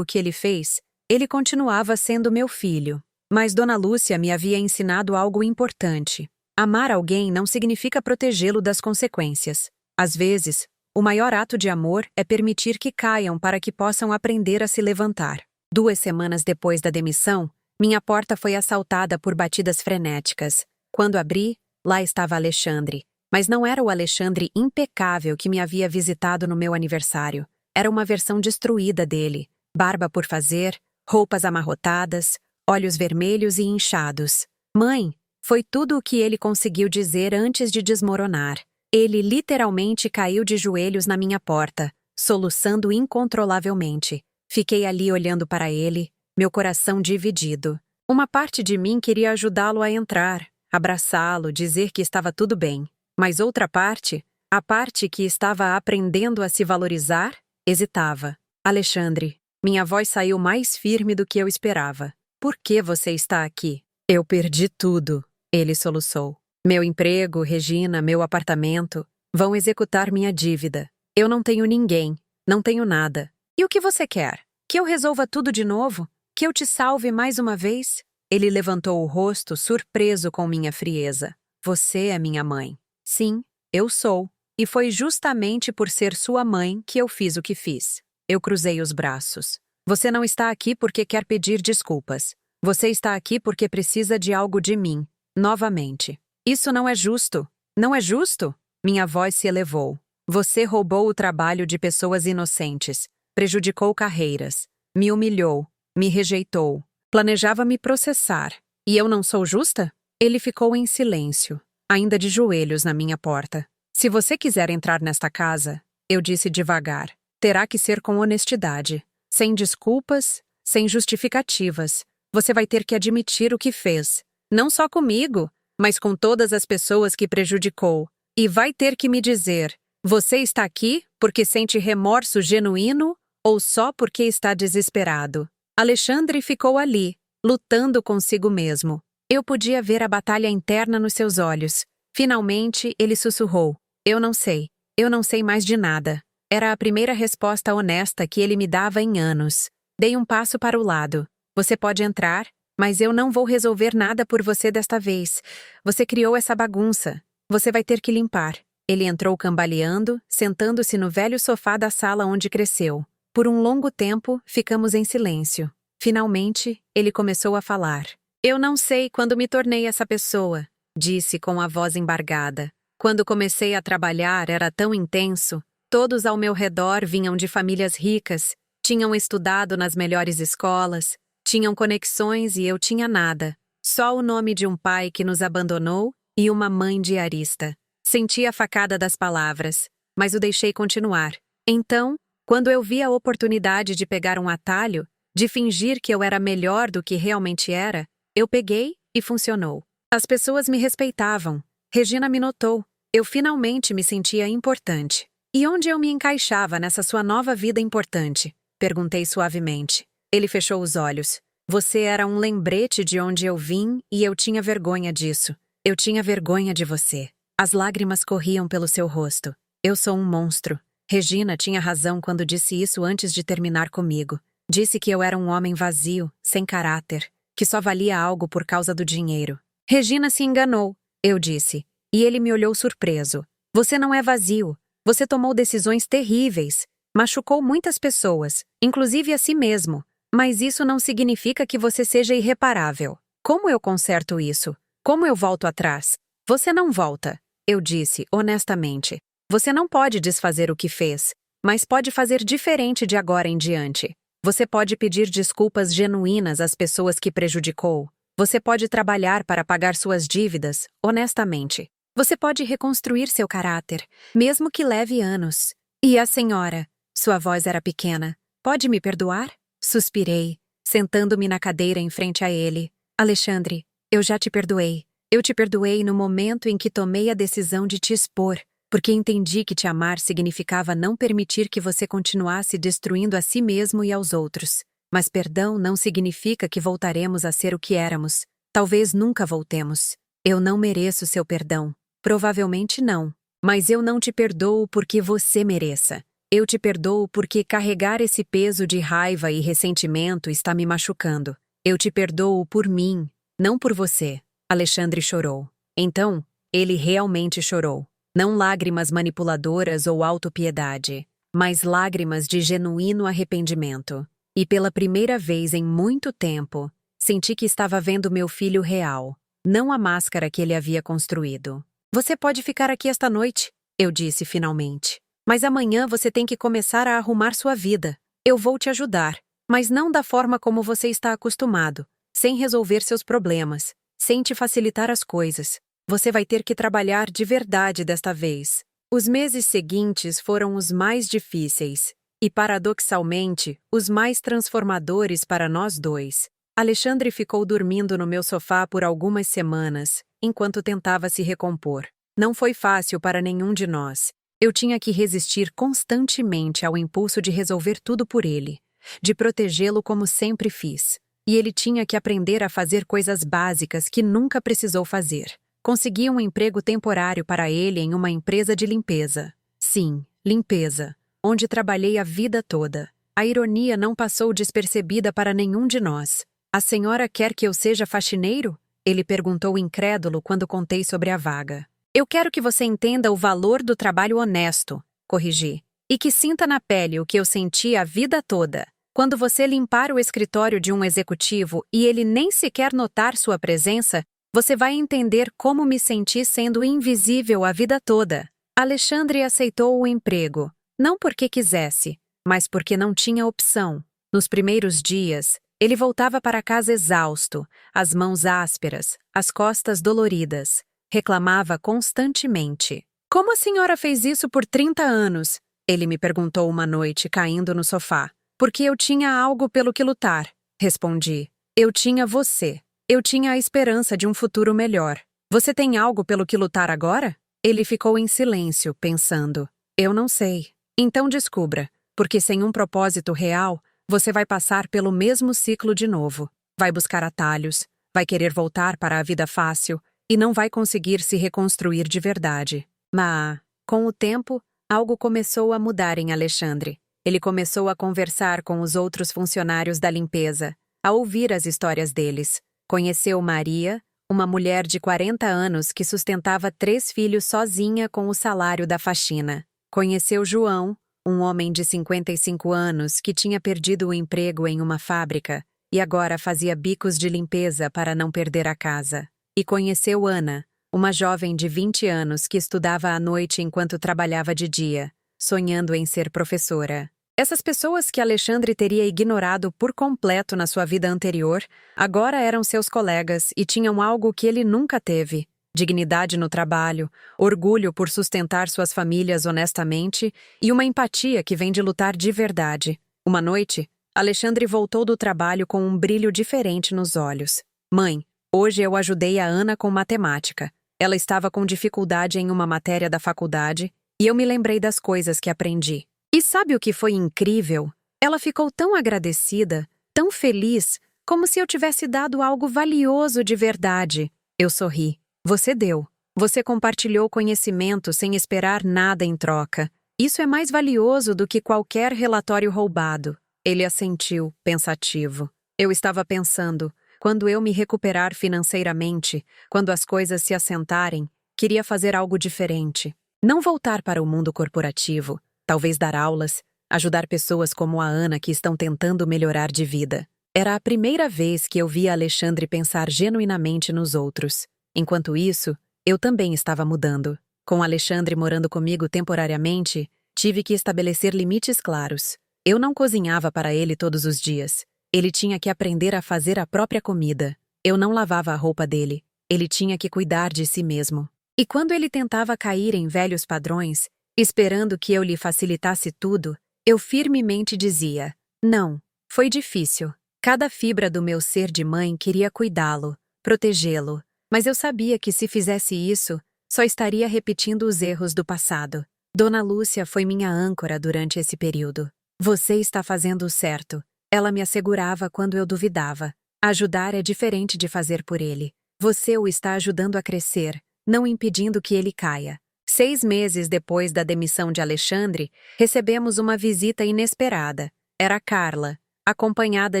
o que ele fez, ele continuava sendo meu filho. Mas Dona Lúcia me havia ensinado algo importante. Amar alguém não significa protegê-lo das consequências. Às vezes, o maior ato de amor é permitir que caiam para que possam aprender a se levantar. 2 semanas depois da demissão, minha porta foi assaltada por batidas frenéticas. Quando abri, lá estava Alexandre. Mas não era o Alexandre impecável que me havia visitado no meu aniversário. Era uma versão destruída dele. Barba por fazer, roupas amarrotadas, olhos vermelhos e inchados. Mãe, foi tudo o que ele conseguiu dizer antes de desmoronar. Ele literalmente caiu de joelhos na minha porta, soluçando incontrolavelmente. Fiquei ali olhando para ele, meu coração dividido. Uma parte de mim queria ajudá-lo a entrar, abraçá-lo, dizer que estava tudo bem. Mas outra parte, a parte que estava aprendendo a se valorizar, hesitava. Alexandre, minha voz saiu mais firme do que eu esperava. Por que você está aqui? Eu perdi tudo, ele soluçou. Meu emprego, Regina, meu apartamento, vão executar minha dívida. Eu não tenho ninguém, não tenho nada. E o que você quer? Que eu resolva tudo de novo? Que eu te salve mais uma vez? Ele levantou o rosto, surpreso com minha frieza. Você é minha mãe. Sim, eu sou. E foi justamente por ser sua mãe que eu fiz o que fiz. Eu cruzei os braços. Você não está aqui porque quer pedir desculpas. Você está aqui porque precisa de algo de mim, novamente. Isso não é justo. Não é justo? Minha voz se elevou. Você roubou o trabalho de pessoas inocentes, prejudicou carreiras, me humilhou, me rejeitou, planejava me processar. E eu não sou justa? Ele ficou em silêncio, ainda de joelhos na minha porta. Se você quiser entrar nesta casa, eu disse devagar, terá que ser com honestidade, sem desculpas, sem justificativas. Você vai ter que admitir o que fez, não só comigo, mas com todas as pessoas que prejudicou. E vai ter que me dizer, você está aqui porque sente remorso genuíno ou só porque está desesperado? Alexandre ficou ali, lutando consigo mesmo. Eu podia ver a batalha interna nos seus olhos. Finalmente, ele sussurrou. Eu não sei. Eu não sei mais de nada. Era a primeira resposta honesta que ele me dava em anos. Dei um passo para o lado. Você pode entrar, mas eu não vou resolver nada por você desta vez. Você criou essa bagunça. Você vai ter que limpar. Ele entrou cambaleando, sentando-se no velho sofá da sala onde cresceu. Por um longo tempo, ficamos em silêncio. Finalmente, ele começou a falar. Eu não sei quando me tornei essa pessoa, disse com a voz embargada. Quando comecei a trabalhar era tão intenso. Todos ao meu redor vinham de famílias ricas, tinham estudado nas melhores escolas, tinham conexões e eu tinha nada. Só o nome de um pai que nos abandonou e uma mãe diarista. Senti a facada das palavras, mas o deixei continuar. Então, quando eu vi a oportunidade de pegar um atalho, de fingir que eu era melhor do que realmente era, eu peguei e funcionou. As pessoas me respeitavam. Regina me notou. Eu finalmente me sentia importante. E onde eu me encaixava nessa sua nova vida importante? Perguntei suavemente. Ele fechou os olhos. Você era um lembrete de onde eu vim e eu tinha vergonha disso. Eu tinha vergonha de você. As lágrimas corriam pelo seu rosto. Eu sou um monstro. Regina tinha razão quando disse isso antes de terminar comigo. Disse que eu era um homem vazio, sem caráter, que só valia algo por causa do dinheiro. Regina se enganou, eu disse. E ele me olhou surpreso. Você não é vazio. Você tomou decisões terríveis. Machucou muitas pessoas, inclusive a si mesmo. Mas isso não significa que você seja irreparável. Como eu conserto isso? Como eu volto atrás? Você não volta, eu disse, honestamente. Você não pode desfazer o que fez, mas pode fazer diferente de agora em diante. Você pode pedir desculpas genuínas às pessoas que prejudicou. Você pode trabalhar para pagar suas dívidas, honestamente. Você pode reconstruir seu caráter, mesmo que leve anos. E a senhora? Sua voz era pequena. Pode me perdoar? Suspirei, sentando-me na cadeira em frente a ele. Alexandre, eu já te perdoei. Eu te perdoei no momento em que tomei a decisão de te expor, porque entendi que te amar significava não permitir que você continuasse destruindo a si mesmo e aos outros. Mas perdão não significa que voltaremos a ser o que éramos. Talvez nunca voltemos. Eu não mereço seu perdão. Provavelmente não. Mas eu não te perdoo porque você mereça. Eu te perdoo porque carregar esse peso de raiva e ressentimento está me machucando. Eu te perdoo por mim, não por você. Alexandre chorou. Então, ele realmente chorou. Não lágrimas manipuladoras ou autopiedade, mas lágrimas de genuíno arrependimento. E pela primeira vez em muito tempo, senti que estava vendo meu filho real, não a máscara que ele havia construído. Você pode ficar aqui esta noite, eu disse finalmente. Mas amanhã você tem que começar a arrumar sua vida. Eu vou te ajudar, mas não da forma como você está acostumado, sem resolver seus problemas, sem te facilitar as coisas. Você vai ter que trabalhar de verdade desta vez. Os meses seguintes foram os mais difíceis e, paradoxalmente, os mais transformadores para nós dois. Alexandre ficou dormindo no meu sofá por algumas semanas, enquanto tentava se recompor. Não foi fácil para nenhum de nós. Eu tinha que resistir constantemente ao impulso de resolver tudo por ele, de protegê-lo como sempre fiz. E ele tinha que aprender a fazer coisas básicas que nunca precisou fazer. Consegui um emprego temporário para ele em uma empresa de limpeza. Sim, limpeza, onde trabalhei a vida toda. A ironia não passou despercebida para nenhum de nós. A senhora quer que eu seja faxineiro? Ele perguntou incrédulo quando contei sobre a vaga. Eu quero que você entenda o valor do trabalho honesto, corrigi, e que sinta na pele o que eu senti a vida toda. Quando você limpar o escritório de um executivo e ele nem sequer notar sua presença, você vai entender como me senti sendo invisível a vida toda. Alexandre aceitou o emprego, não porque quisesse, mas porque não tinha opção. Nos primeiros dias, ele voltava para casa exausto, as mãos ásperas, as costas doloridas. Reclamava constantemente. Como a senhora fez isso por 30 anos? Ele me perguntou uma noite, caindo no sofá. Porque eu tinha algo pelo que lutar, respondi. Eu tinha você. Eu tinha a esperança de um futuro melhor. Você tem algo pelo que lutar agora? Ele ficou em silêncio, pensando. Eu não sei. Então descubra, porque sem um propósito real, você vai passar pelo mesmo ciclo de novo. Vai buscar atalhos, vai querer voltar para a vida fácil e não vai conseguir se reconstruir de verdade. Mas, com o tempo, algo começou a mudar em Alexandre. Ele começou a conversar com os outros funcionários da limpeza, a ouvir as histórias deles. Conheceu Maria, uma mulher de 40 anos que sustentava 3 filhos sozinha com o salário da faxina. Conheceu João, um homem de 55 anos que tinha perdido o emprego em uma fábrica e agora fazia bicos de limpeza para não perder a casa. E conheceu Ana, uma jovem de 20 anos que estudava à noite enquanto trabalhava de dia, sonhando em ser professora. Essas pessoas que Alexandre teria ignorado por completo na sua vida anterior, agora eram seus colegas e tinham algo que ele nunca teve: dignidade no trabalho, orgulho por sustentar suas famílias honestamente e uma empatia que vem de lutar de verdade. Uma noite, Alexandre voltou do trabalho com um brilho diferente nos olhos. Mãe, hoje eu ajudei a Ana com matemática. Ela estava com dificuldade em uma matéria da faculdade e eu me lembrei das coisas que aprendi. E sabe o que foi incrível? Ela ficou tão agradecida, tão feliz, como se eu tivesse dado algo valioso de verdade. Eu sorri. Você deu. Você compartilhou conhecimento sem esperar nada em troca. Isso é mais valioso do que qualquer relatório roubado. Ele assentiu, pensativo. Eu estava pensando, quando eu me recuperar financeiramente, quando as coisas se assentarem, queria fazer algo diferente. Não voltar para o mundo corporativo. Talvez dar aulas, ajudar pessoas como a Ana que estão tentando melhorar de vida. Era a primeira vez que eu via Alexandre pensar genuinamente nos outros. Enquanto isso, eu também estava mudando. Com Alexandre morando comigo temporariamente, tive que estabelecer limites claros. Eu não cozinhava para ele todos os dias. Ele tinha que aprender a fazer a própria comida. Eu não lavava a roupa dele. Ele tinha que cuidar de si mesmo. E quando ele tentava cair em velhos padrões, esperando que eu lhe facilitasse tudo, eu firmemente dizia: não, foi difícil. Cada fibra do meu ser de mãe queria cuidá-lo, protegê-lo, mas eu sabia que se fizesse isso, só estaria repetindo os erros do passado. Dona Lúcia foi minha âncora durante esse período. Você está fazendo o certo. Ela me assegurava quando eu duvidava. Ajudar é diferente de fazer por ele. Você o está ajudando a crescer, não impedindo que ele caia. 6 meses depois da demissão de Alexandre, recebemos uma visita inesperada. Era Carla, acompanhada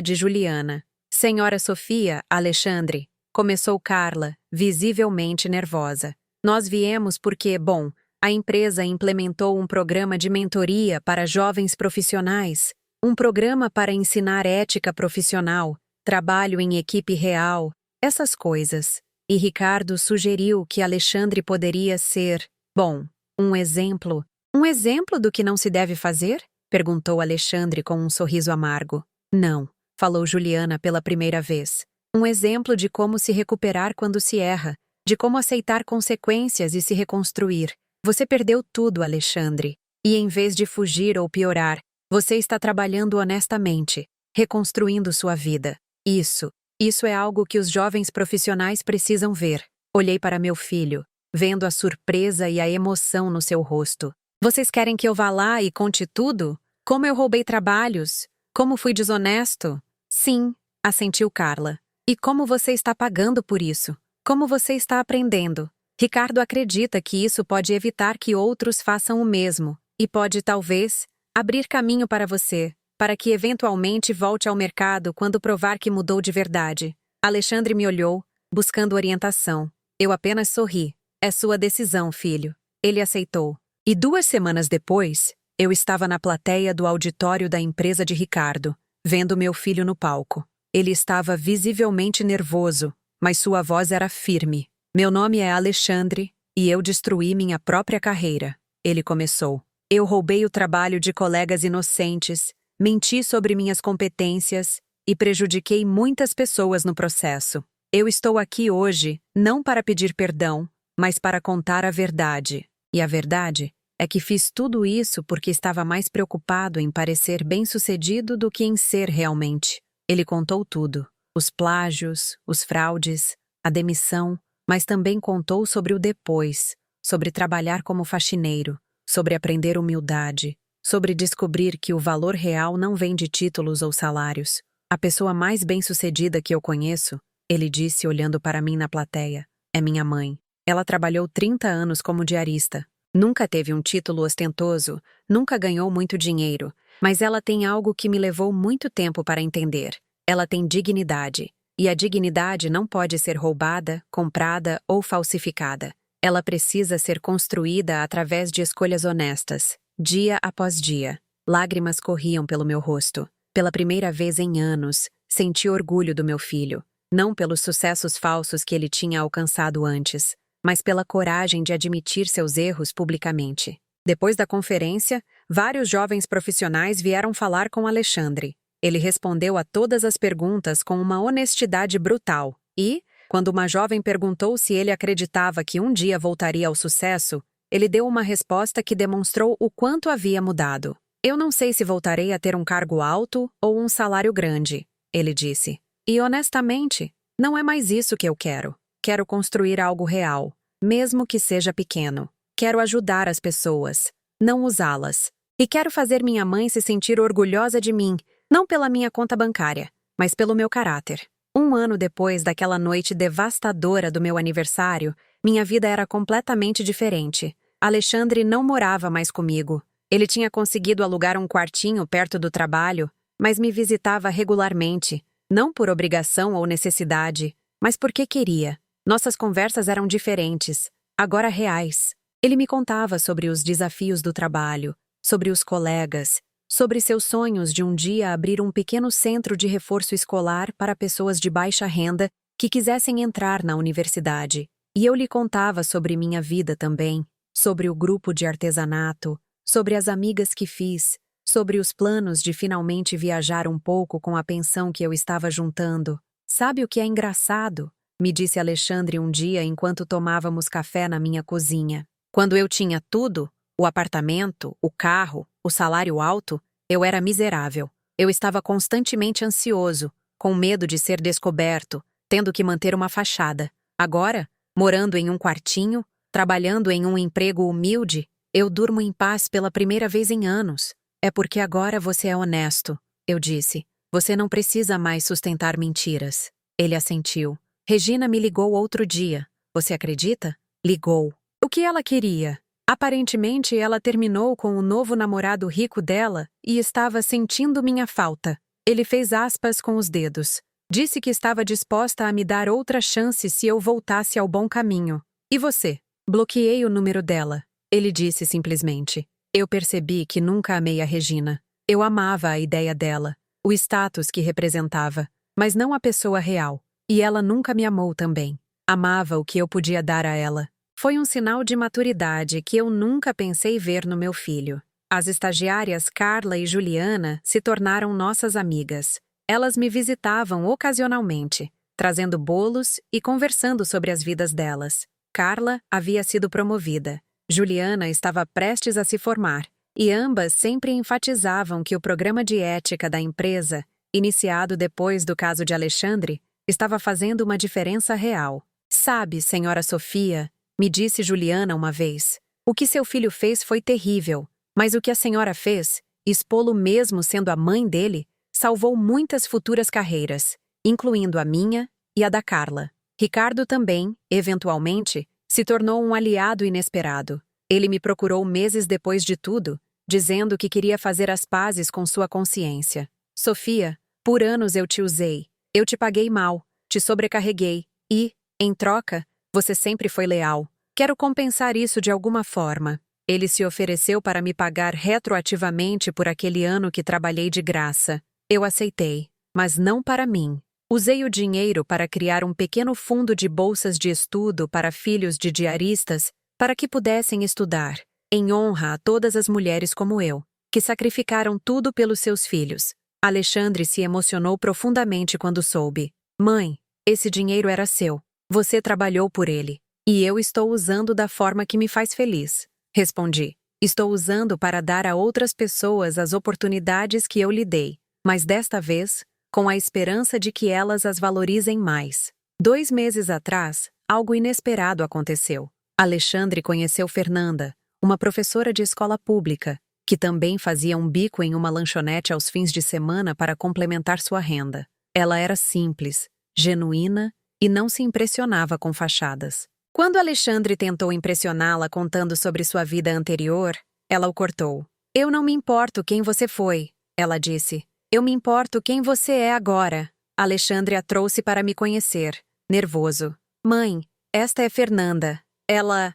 de Juliana. Senhora Sofia, Alexandre, começou Carla, visivelmente nervosa. Nós viemos porque, bom, a empresa implementou um programa de mentoria para jovens profissionais, um programa para ensinar ética profissional, trabalho em equipe real, essas coisas. E Ricardo sugeriu que Alexandre poderia ser, bom, um exemplo. Um exemplo do que não se deve fazer? Perguntou Alexandre com um sorriso amargo. Não, falou Juliana pela primeira vez. Um exemplo de como se recuperar quando se erra, de como aceitar consequências e se reconstruir. Você perdeu tudo, Alexandre. E em vez de fugir ou piorar, você está trabalhando honestamente, reconstruindo sua vida. Isso é algo que os jovens profissionais precisam ver. Olhei para meu filho, vendo a surpresa e a emoção no seu rosto. Vocês querem que eu vá lá e conte tudo? Como eu roubei trabalhos? Como fui desonesto? Sim, assentiu Carla. E como você está pagando por isso? Como você está aprendendo? Ricardo acredita que isso pode evitar que outros façam o mesmo, e pode, talvez, abrir caminho para você, para que eventualmente volte ao mercado quando provar que mudou de verdade. Alexandre me olhou, buscando orientação. Eu apenas sorri. É sua decisão, filho. Ele aceitou. E 2 semanas depois, eu estava na plateia do auditório da empresa de Ricardo, vendo meu filho no palco. Ele estava visivelmente nervoso, mas sua voz era firme. Meu nome é Alexandre e eu destruí minha própria carreira. Ele começou. Eu roubei o trabalho de colegas inocentes, menti sobre minhas competências e prejudiquei muitas pessoas no processo. Eu estou aqui hoje não para pedir perdão, mas para contar a verdade. E a verdade é que fiz tudo isso porque estava mais preocupado em parecer bem-sucedido do que em ser realmente. Ele contou tudo: os plágios, os fraudes, a demissão, mas também contou sobre o depois, sobre trabalhar como faxineiro, sobre aprender humildade, sobre descobrir que o valor real não vem de títulos ou salários. A pessoa mais bem-sucedida que eu conheço, ele disse olhando para mim na plateia, é minha mãe. Ela trabalhou 30 anos como diarista. Nunca teve um título ostentoso, nunca ganhou muito dinheiro, mas ela tem algo que me levou muito tempo para entender. Ela tem dignidade, e a dignidade não pode ser roubada, comprada ou falsificada. Ela precisa ser construída através de escolhas honestas, dia após dia. Lágrimas corriam pelo meu rosto. Pela primeira vez em anos, senti orgulho do meu filho, não pelos sucessos falsos que ele tinha alcançado antes, mas pela coragem de admitir seus erros publicamente. Depois da conferência, vários jovens profissionais vieram falar com Alexandre. Ele respondeu a todas as perguntas com uma honestidade brutal e, quando uma jovem perguntou se ele acreditava que um dia voltaria ao sucesso, ele deu uma resposta que demonstrou o quanto havia mudado. Eu não sei se voltarei a ter um cargo alto ou um salário grande, ele disse. E honestamente, não é mais isso que eu quero. Quero construir algo real, mesmo que seja pequeno. Quero ajudar as pessoas, não usá-las. E quero fazer minha mãe se sentir orgulhosa de mim, não pela minha conta bancária, mas pelo meu caráter. 1 ano depois daquela noite devastadora do meu aniversário, minha vida era completamente diferente. Alexandre não morava mais comigo. Ele tinha conseguido alugar um quartinho perto do trabalho, mas me visitava regularmente, não por obrigação ou necessidade, mas porque queria. Nossas conversas eram diferentes, agora reais. Ele me contava sobre os desafios do trabalho, sobre os colegas, sobre seus sonhos de um dia abrir um pequeno centro de reforço escolar para pessoas de baixa renda que quisessem entrar na universidade. E eu lhe contava sobre minha vida também, sobre o grupo de artesanato, sobre as amigas que fiz, sobre os planos de finalmente viajar um pouco com a pensão que eu estava juntando. Sabe o que é engraçado? Me disse Alexandre um dia enquanto tomávamos café na minha cozinha. Quando eu tinha tudo, o apartamento, o carro, o salário alto, eu era miserável. Eu estava constantemente ansioso, com medo de ser descoberto, tendo que manter uma fachada. Agora, morando em um quartinho, trabalhando em um emprego humilde, eu durmo em paz pela primeira vez em anos. É porque agora você é honesto, eu disse. Você não precisa mais sustentar mentiras. Ele assentiu. Regina me ligou outro dia. Você acredita? Ligou. O que ela queria? Aparentemente, ela terminou com o novo namorado rico dela e estava sentindo minha falta. Ele fez aspas com os dedos. Disse que estava disposta a me dar outra chance se eu voltasse ao bom caminho. E você? Bloqueei o número dela. Ele disse simplesmente. Eu percebi que nunca amei a Regina. Eu amava a ideia dela, o status que representava, mas não a pessoa real. E ela nunca me amou também. Amava o que eu podia dar a ela. Foi um sinal de maturidade que eu nunca pensei ver no meu filho. As estagiárias Carla e Juliana se tornaram nossas amigas. Elas me visitavam ocasionalmente, trazendo bolos e conversando sobre as vidas delas. Carla havia sido promovida. Juliana estava prestes a se formar, e ambas sempre enfatizavam que o programa de ética da empresa, iniciado depois do caso de Alexandre, estava fazendo uma diferença real. Sabe, senhora Sofia, me disse Juliana uma vez, o que seu filho fez foi terrível, mas o que a senhora fez, expô-lo mesmo sendo a mãe dele, salvou muitas futuras carreiras, incluindo a minha e a da Carla. Ricardo também, eventualmente, se tornou um aliado inesperado. Ele me procurou meses depois de tudo, dizendo que queria fazer as pazes com sua consciência. Sofia, por anos eu te usei. Eu te paguei mal, te sobrecarreguei e, em troca, você sempre foi leal. Quero compensar isso de alguma forma. Ele se ofereceu para me pagar retroativamente por aquele ano que trabalhei de graça. Eu aceitei, mas não para mim. Usei o dinheiro para criar um pequeno fundo de bolsas de estudo para filhos de diaristas para que pudessem estudar, em honra a todas as mulheres como eu, que sacrificaram tudo pelos seus filhos. Alexandre se emocionou profundamente quando soube. Mãe, esse dinheiro era seu. Você trabalhou por ele. E eu estou usando da forma que me faz feliz. Respondi. Estou usando para dar a outras pessoas as oportunidades que eu lhe dei, mas desta vez, com a esperança de que elas as valorizem mais. 2 meses atrás, algo inesperado aconteceu. Alexandre conheceu Fernanda, uma professora de escola pública, que também fazia um bico em uma lanchonete aos fins de semana para complementar sua renda. Ela era simples, genuína e não se impressionava com fachadas. Quando Alexandre tentou impressioná-la contando sobre sua vida anterior, ela o cortou. Eu não me importo quem você foi, ela disse. Eu me importo quem você é agora. Alexandre a trouxe para me conhecer, nervoso. Mãe, esta é Fernanda. Ela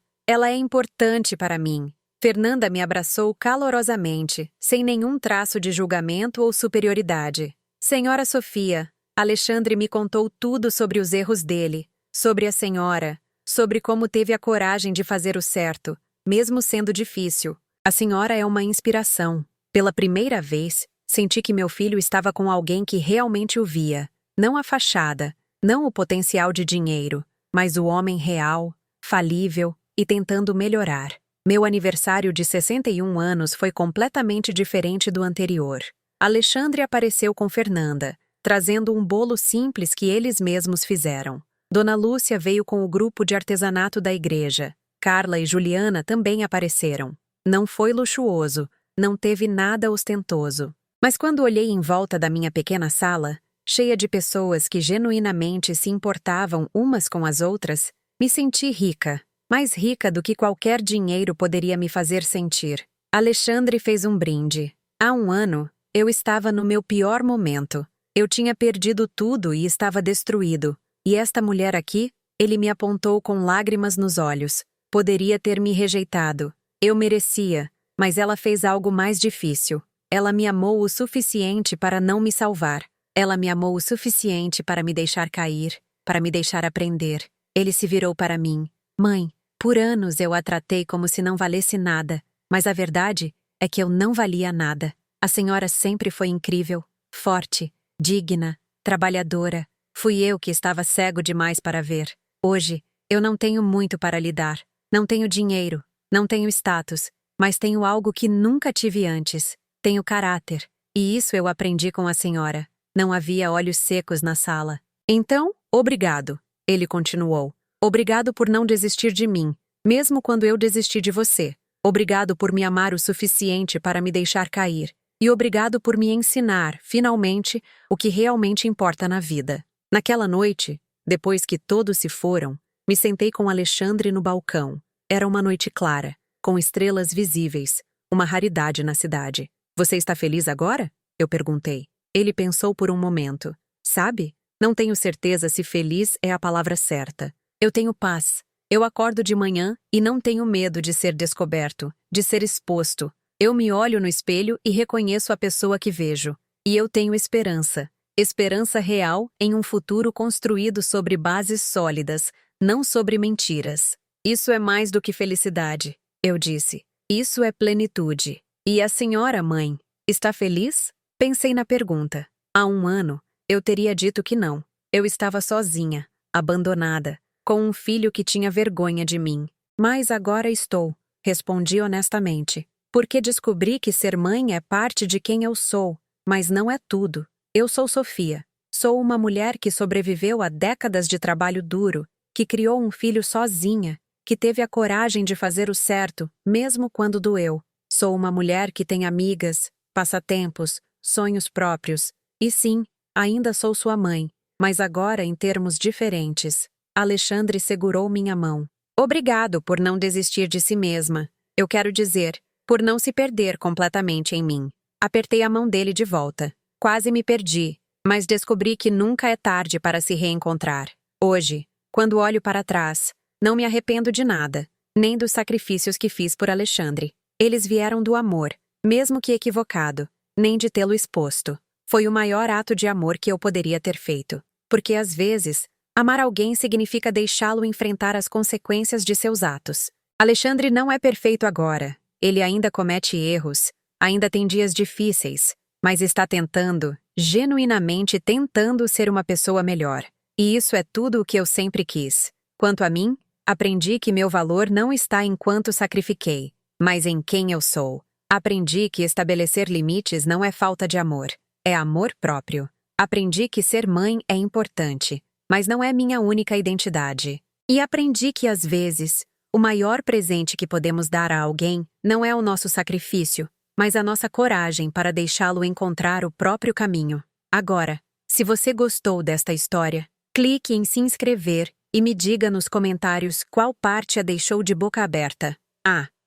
é importante para mim. Fernanda me abraçou calorosamente, sem nenhum traço de julgamento ou superioridade. Senhora Sofia, Alexandre me contou tudo sobre os erros dele, sobre a senhora, sobre como teve a coragem de fazer o certo, mesmo sendo difícil. A senhora é uma inspiração. Pela primeira vez, senti que meu filho estava com alguém que realmente o via. Não a fachada, não o potencial de dinheiro, mas o homem real, falível e tentando melhorar. Meu aniversário de 61 anos foi completamente diferente do anterior. Alexandre apareceu com Fernanda, trazendo um bolo simples que eles mesmos fizeram. Dona Lúcia veio com o grupo de artesanato da igreja. Carla e Juliana também apareceram. Não foi luxuoso, não teve nada ostentoso. Mas quando olhei em volta da minha pequena sala, cheia de pessoas que genuinamente se importavam umas com as outras, me senti rica, mais rica do que qualquer dinheiro poderia me fazer sentir. Alexandre fez um brinde. Há um ano, eu estava no meu pior momento. Eu tinha perdido tudo e estava destruído. E esta mulher aqui, ele me apontou com lágrimas nos olhos. Poderia ter me rejeitado. Eu merecia, mas ela fez algo mais difícil. Ela me amou o suficiente para não me salvar. Ela me amou o suficiente para me deixar cair, para me deixar aprender. Ele se virou para mim. Mãe, por anos eu a tratei como se não valesse nada, mas a verdade é que eu não valia nada. A senhora sempre foi incrível, forte, digna, trabalhadora. Fui eu que estava cego demais para ver. Hoje, eu não tenho muito para lhe dar. Não tenho dinheiro, não tenho status, mas tenho algo que nunca tive antes. Tenho caráter. E isso eu aprendi com a senhora. Não havia olhos secos na sala. Então, obrigado, ele continuou. Obrigado por não desistir de mim, mesmo quando eu desisti de você. Obrigado por me amar o suficiente para me deixar cair. E obrigado por me ensinar, finalmente, o que realmente importa na vida. Naquela noite, depois que todos se foram, me sentei com Alexandre no balcão. Era uma noite clara, com estrelas visíveis, uma raridade na cidade. Você está feliz agora? Eu perguntei. Ele pensou por um momento. Sabe? Não tenho certeza se feliz é a palavra certa. Eu tenho paz. Eu acordo de manhã e não tenho medo de ser descoberto, de ser exposto. Eu me olho no espelho e reconheço a pessoa que vejo. E eu tenho esperança. Esperança real em um futuro construído sobre bases sólidas, não sobre mentiras. Isso é mais do que felicidade, eu disse. Isso é plenitude. E a senhora, mãe, está feliz? Pensei na pergunta. Há um ano, eu teria dito que não. Eu estava sozinha, abandonada, com um filho que tinha vergonha de mim. Mas agora estou, respondi honestamente. Porque descobri que ser mãe é parte de quem eu sou, mas não é tudo. Eu sou Sofia. Sou uma mulher que sobreviveu a décadas de trabalho duro, que criou um filho sozinha, que teve a coragem de fazer o certo, mesmo quando doeu. Sou uma mulher que tem amigas, passatempos, sonhos próprios. E sim, ainda sou sua mãe, mas agora em termos diferentes. Alexandre segurou minha mão. Obrigado por não desistir de si mesma. Eu quero dizer, por não se perder completamente em mim. Apertei a mão dele de volta. Quase me perdi, mas descobri que nunca é tarde para se reencontrar. Hoje, quando olho para trás, Não me arrependo de nada, nem dos sacrifícios que fiz por Alexandre. Eles vieram do amor, mesmo que equivocado, nem de tê-lo exposto. Foi o maior ato de amor que eu poderia ter feito. Porque às vezes, amar alguém significa deixá-lo enfrentar as consequências de seus atos. Alexandre não é perfeito agora. Ele ainda comete erros, ainda tem dias difíceis, mas está tentando, genuinamente tentando ser uma pessoa melhor. E isso é tudo o que eu sempre quis. Quanto a mim, aprendi que meu valor não está em quanto sacrifiquei, mas em quem eu sou. Aprendi que estabelecer limites não é falta de amor, é amor próprio. Aprendi que ser mãe é importante, mas não é minha única identidade. E aprendi que às vezes, o maior presente que podemos dar a alguém não é o nosso sacrifício, mas a nossa coragem para deixá-lo encontrar o próprio caminho. Agora, se você gostou desta história, clique em se inscrever e me diga nos comentários qual parte a deixou de boca aberta.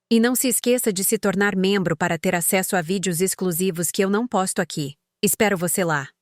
E não se esqueça de se tornar membro para ter acesso a vídeos exclusivos que eu não posto aqui. Espero você lá!